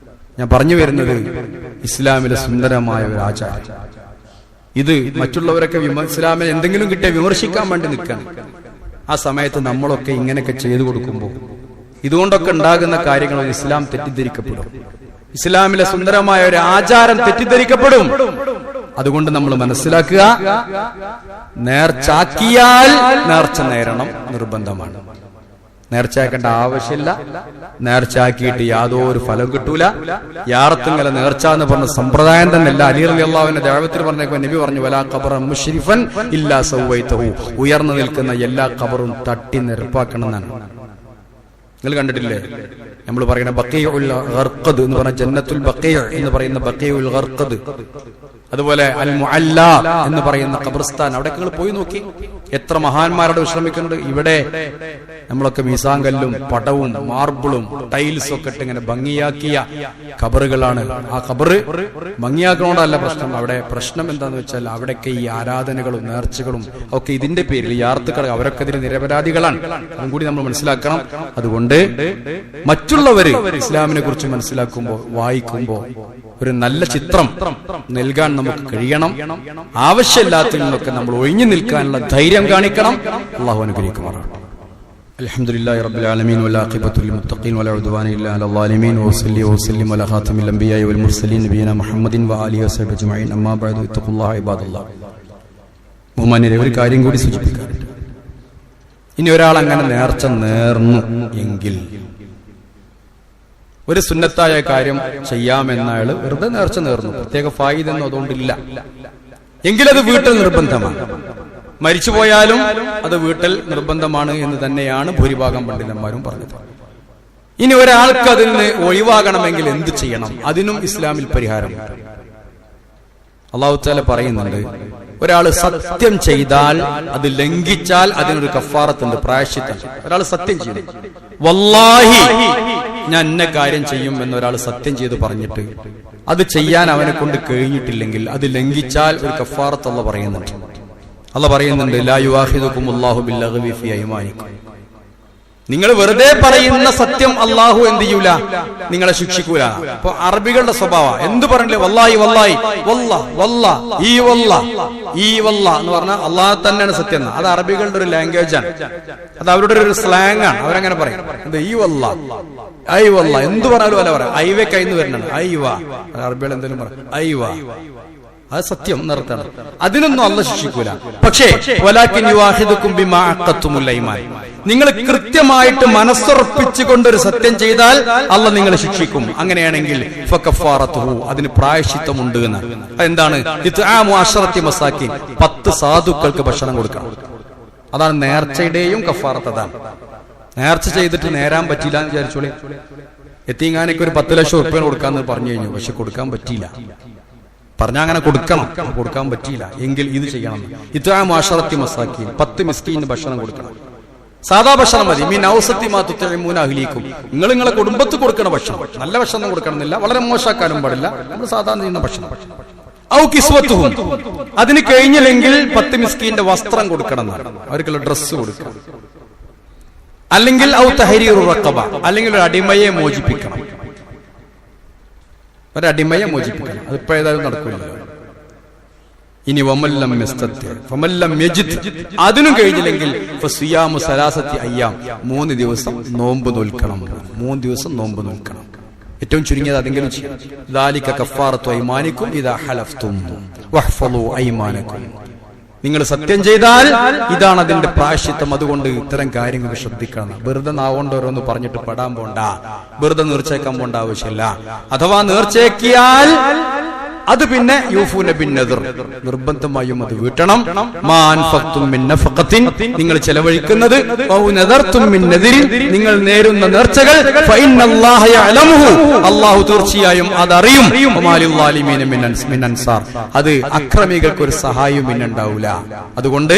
ഞാൻ പറഞ്ഞു വരുന്നത് ഇസ്ലാമിലെ സുന്ദരമായ ഒരു ആചാരം. ഇത് മറ്റുള്ളവരൊക്കെ ഇസ്ലാമിനെ എന്തെങ്കിലും കിട്ടിയ വിമർശിക്കാൻ വേണ്ടി നിൽക്കണം. ആ സമയത്ത് നമ്മളൊക്കെ ഇങ്ങനെയൊക്കെ ചെയ്തു കൊടുക്കുമ്പോൾ ഇതുകൊണ്ടൊക്കെ ഉണ്ടാകുന്ന കാര്യങ്ങൾ ഇസ്ലാം തെറ്റിദ്ധരിക്കപ്പെടും. ഇസ്ലാമിലെ സുന്ദരമായ ഒരു ആചാരം തെറ്റിദ്ധരിക്കപ്പെടും. അതുകൊണ്ട് നമ്മൾ മനസ്സിലാക്കുക, നേർച്ചാക്കിയാൽ നേർച്ച നേരണം നിർബന്ധമാണ്. നേർച്ചയാക്കേണ്ട ആവശ്യമില്ല. നേർച്ചയാക്കിയിട്ട് യാതൊരു ഫലം കിട്ടൂല. യാറത്തുങ്കല നേർച്ച എന്ന് പറഞ്ഞ സമ്പ്രദായം തന്നെ അല്ല. അലി റളിയല്ലാഹുവിന്റെ ദഅവത്തിൽ പറഞ്ഞ നബി പറഞ്ഞു, വലാ ഖബറൻ മുശ്രിഫൻ ഇല്ലാ സവൈതഹു. ഉയർന്നു നിൽക്കുന്ന എല്ലാ ഖബറും തട്ടി നിരപ്പാക്കണം എന്നാണ്. നിങ്ങൾ കണ്ടിട്ടില്ലേ? നമ്മൾ പറയുന്ന ബഖീഉൽ ഗർഖദ് എന്ന് പറഞ്ഞ ജന്നത്തുൽ ബഖീഅ് എന്ന് പറയുന്ന ബഖീഉൽ ഗർഖദ്, അതുപോലെ അൽ മുഅല്ല എന്ന് പറയുന്ന ഖബർസ്ഥാൻ, അവിടേക്ക് നിങ്ങൾ പോയി നോക്കി. എത്ര മഹാന്മാരോട് വിശ്രമിക്കുന്നുണ്ട്. ഇവിടെ നമ്മളൊക്കെ മീസാങ്കല്ലും പടവും മാർബിളും ടൈൽസും ഒക്കെ ഇട്ട് ഇങ്ങനെ ഭംഗിയാക്കിയ ഖബറുകളാണ്. ആ ഖബറ് ഭംഗിയാക്കണോണ്ടല്ല പ്രശ്നം. അവിടെ പ്രശ്നം എന്താന്ന് വെച്ചാൽ അവിടെയൊക്കെ ഈ ആരാധനകളും നേർച്ചകളും ഒക്കെ ഇതിന്റെ പേരിൽ യാർത്തുക്കൾ, അവരൊക്കെ ഇതിന് നിരപരാധികളാണ്. അതും കൂടി നമ്മൾ മനസ്സിലാക്കണം. അതുകൊണ്ട് മറ്റുള്ളവര് ഇസ്ലാമിനെ കുറിച്ച് മനസ്സിലാക്കുമ്പോൾ, വായിക്കുമ്പോൾ ഒരു നല്ല ചിത്രം നൽകാൻ നമുക്ക് കഴിയണം. ആവശ്യമില്ലാത്തതിൽ നിന്നൊക്കെ നമ്മൾ ഒഴിഞ്ഞു നിൽക്കാനുള്ള ധൈര്യം കാണിക്കണം. അല്ലാഹു അനുഗ്രഹിക്കുമാറാകട്ടെ. അൽഹംദുലില്ലാഹി റബ്ബിൽ ആലമീൻ വൽ-ആഖിബത്തു ലിൽ-മുത്തഖീൻ വലാ ഉദ്വാന ഇല്ലാ അലൽ ളാലിമീൻ വസല്ലി വസല്ലിം അലാ ഖാതിമിൽ അംബിയാഇ വൽ മുർസലീൻ നബിയിനാ മുഹമ്മദിൻ വആലിഹി വസഹ്ബിഹി അജ്മഈൻ. അമ്മാ ബഅദു ഇത്തഖുല്ലാഹ ഇബാദല്ലാഹ്. ബഹുമാന്യരെ, ഒരു കാര്യം കൂടി സൂചിപ്പിക്കാറുണ്ട്. ഇനി ഒരാൾ അങ്ങനെ നേർച്ച നേർന്നു എങ്കിൽ, ഒരു സുന്നത്തായ കാര്യം ചെയ്യാമെന്ന അയാള് വെറുതെ നേർച്ച നേർന്നു, പ്രത്യേക ഫായിദൊന്നും അതുകൊണ്ടില്ല എങ്കിലത് വീട്ടിൽ നിർബന്ധമാണ്. മരിച്ചുപോയാലും അത് വീട്ടിൽ നിർബന്ധമാണ് എന്ന് തന്നെയാണ് ഭൂരിഭാഗം പണ്ഡിതന്മാരും പറഞ്ഞത്. ഇനി ഒരാൾക്ക് അതിൽ നിന്ന് ഒഴിവാകണമെങ്കിൽ എന്ത് ചെയ്യണം? അതിനും ഇസ്ലാമിൽ പരിഹാരമുണ്ട്. അല്ലാഹു തആല പറയുന്നുണ്ട്, ഒരാൾ സത്യം ചെയ്താൽ, അത് ലംഘിച്ചാൽ അതിനൊരു കഫാറത്തുണ്ട്, പ്രായശ്ചിത്തം. ഒരാൾ സത്യം ചെയ്തു, വല്ലാഹി ഞാൻ ഇന്ന കാര്യം ചെയ്യും എന്നൊരാൾ സത്യം ചെയ്ത് പറഞ്ഞിട്ട് അത് ചെയ്യാൻ അവനെ കൊണ്ട് കഴിഞ്ഞിട്ടില്ലെങ്കിൽ അത് ലംഘിച്ചാൽ ഒരു കഫാറത്ത് അല്ലാഹു പറയുന്നുണ്ട്. അല്ലാഹു പറയുന്നുണ്ട്, ലാ യുആഖിദുകുമുല്ലാഹു ബില്ലഗ്വി ഫീ അയ്മാനിക്കും. നിങ്ങൾ വെറുതെ പറയുന്ന സത്യം അള്ളാഹു എന്ത് ചെയ്യൂല, നിങ്ങളെ ശിക്ഷിക്കൂല. അപ്പൊ അറബികളുടെ സ്വഭാവം എന്ത് പറഞ്ഞില്ലേ, വല്ലാഹി വല്ലാഹി വല്ലാ വല്ലാ ഈ വല്ലാ ഈ വല്ലാ എന്ന് പറഞ്ഞാൽ അള്ളാഹ് തന്നെയാണ് സത്യം. അത് അറബികളുടെ ഒരു ലാംഗ്വേജ് ആണ്, അത് അവരുടെ ഒരു സ്ലാങ് ആണ്. അവരങ്ങനെ പറയും, എന്ത് ഈ വല്ലാ ഐ വല്ലാ എന്ത് പറഞ്ഞാലും അല്ല പറയാം. ഐവെ കൈന്ന് വരുന്നുണ്ട്, ഐവാ. അറബികൾ എന്തെങ്കിലും പറയും, ഐവാ, അത് സത്യം എന്നർത്ഥമാണ്. അതിനൊന്നും അല്ലാഹു ശിക്ഷിക്കൂല. പക്ഷേ വലാകിൻ യുആഖിദുകും ബിമാ അഖത്തുമുൽ ഐമാൻ, നിങ്ങൾ കൃത്യമായിട്ട് മനസ്സുറപ്പിച്ചുകൊണ്ടൊരു സത്യം ചെയ്താൽ അല്ലാഹു നിങ്ങളെ ശിക്ഷിക്കും. അങ്ങനെയാണെങ്കിൽ ഫകഫാറത്തുഹു, അതിന് പ്രായശ്ചിത്തമുണ്ട് എന്ന്. അതെന്താണ്? ഇത്ആമു അശറത്തി മസാകിൻ, 10 സാധുക്കൾക്ക് ഭക്ഷണം കൊടുക്കണം. അതാണ് നേർച്ചയുടെയും കഫാറത്ത്. അതാണ് നേർച്ച ചെയ്തിട്ട് നേരാൻ പറ്റില്ല എന്ന് വിചാരിച്ചോളി. എത്തീങ്ങാനൊക്കെ ഒരു 10 ലക്ഷം ഉറുപ്പിക കൊടുക്കാന്ന് പറഞ്ഞു കഴിഞ്ഞു, പക്ഷെ കൊടുക്കാൻ പറ്റിയില്ല. പറഞ്ഞാൽ അങ്ങനെ കൊടുക്കണം, കൊടുക്കാൻ പറ്റിയില്ല എങ്കിൽ ഇത് ചെയ്യണം. ഇത്ആമു അശറത്തി മസാകിൻ, 10 മിസ്കീന് ഭക്ഷണം കൊടുക്കണം. സാധാ ഭക്ഷണം മതി. മീൻ ഔസത്തി മാ തുത്ഇമൂന അഹ്ലീക്കും, നിങ്ങൾ നിങ്ങളെ കുടുംബത്തിൽ കൊടുക്കണ ഭക്ഷണം. നല്ല ഭക്ഷണം കൊടുക്കണമെന്നില്ല, വളരെ മോശമാക്കാനും പാടില്ല, നമ്മൾ സാധാരണ ചെയ്യുന്ന ഭക്ഷണം. ഔ കിസ്വത്തുഹും, അതിന് കഴിഞ്ഞില്ലെങ്കിൽ 10 മിസ്കീന്റെ വസ്ത്രം കൊടുക്കണം, അവർക്കുള്ള ഡ്രസ്സ് കൊടുക്കണം. അല്ലെങ്കിൽ ഔ തഹരീറു റഖബ, അല്ലെങ്കിൽ ഒരു അടിമയെ മോചിപ്പിക്കണം. ഒരടിമയെ മോചിപ്പിക്കണം. അതിപ്പോ ഏതായാലും നടക്കില്ല. ഇനി വമല്ലം യസ്തത്തി ഫമല്ലം യജിദ്, അതിനും കഴിഞ്ഞില്ലെങ്കിൽ ഫസിയാമു സലാസത്തി അയ്യാം, 3 ദിവസം നോമ്പ് നോൽക്കണം. 3 ദിവസം നോമ്പ് നോൽക്കണം. ഏറ്റവും ചുരുങ്ങിയത് അതെങ്കിലും ചെയ്യണം. ദാലിക കഫാറത്തു അയ്മാനിക്കും ഇദാ ഹലഫ്തും വഹ്ഫളു അയ്മാനക്കും. നിങ്ങൾ സത്യം ചെയ്താൽ ഇതാണ് അതിന്റെ പ്രായശ്ചിത്തം. അതുകൊണ്ട് ഇത്തരം കാര്യങ്ങൾ ശ്രദ്ധിക്കണം. വെറുതെ നാവോണ്ട് ഓരോന്ന് പറഞ്ഞിട്ട് പെടാൻ പോണ്ട, വെറുതെ നേർച്ചേക്കാൻ പോണ്ട ആവശ്യമില്ല. അഥവാ നേർച്ചയാക്കിയാൽ അത് പിന്നെ യൂഫൂന ബിന്നദർ, നിർബന്ധമായും അത് വീട്ടണം. മാ അൻഫഖ്തും മിൻ നഫഖത്തിൻ, നിങ്ങൾ ചെലവഴിക്കുന്നത്, ഔ നദർതും മിൻ നദിരിൻ, നിങ്ങൾ നേരുന്ന നേർച്ചകൾ, ഫഇന്നല്ലാഹ യഅലമുഹു, അല്ലാഹു തീർച്ചയായും അത് അറിയും. വമാലിൽ ളാലിമീന മിൻ അൻസാർ, അത് അക്രമികൾക്ക് ഒരു സഹായം പിന്നെ ഉണ്ടാവില്ല. അതുകൊണ്ട്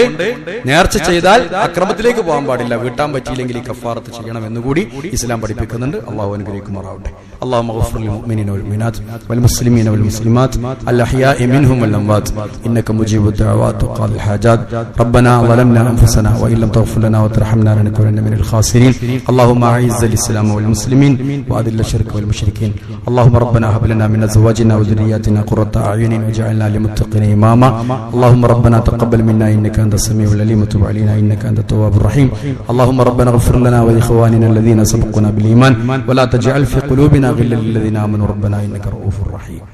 നേർച്ച ചെയ്താൽ അക്രമത്തിലേക്ക് പോകാൻ പാടില്ല. വീട്ടാൻ പറ്റിയില്ലെങ്കിൽ ഈ കഫാറത്ത് ചെയ്യണം എന്നുകൂടി ഇസ്ലാം പഠിപ്പിക്കുന്നുണ്ട്. അല്ലാഹു അനുഗ്രഹിക്കുമാറാവട്ടെ. അല്ലാഹുമ്മ ഗഫിർ ലിൽ മുഅ്മിനീന വൽ മുഅ്മിനാത്ത് വൽ മുസ്ലിമീന വൽ മുസ്ലിമാത്ത് الأحياء منهم والأموات إنك مجيب الدعوات وقاضي الحاجات. ربنا ظلمنا أنفسنا وإن لم تغفر لنا وترحمنا لنكونن من الخاسرين. اللهم أعز الإسلام والمسلمين وأذل الشرك والمشركين. اللهم ربنا هب لنا من أزواجنا وذرياتنا قرة أعين واجعلنا للمتقين إماما. اللهم ربنا تقبل منا إنك أنت السميع العليم وتب علينا إنك أنت التواب الرحيم. اللهم ربنا اغفر لنا ولإخواننا الذين سبقونا بالإيمان ولا تجعل في قلوبنا غلا للذين آمنوا ربنا إنك رؤوف رحيم.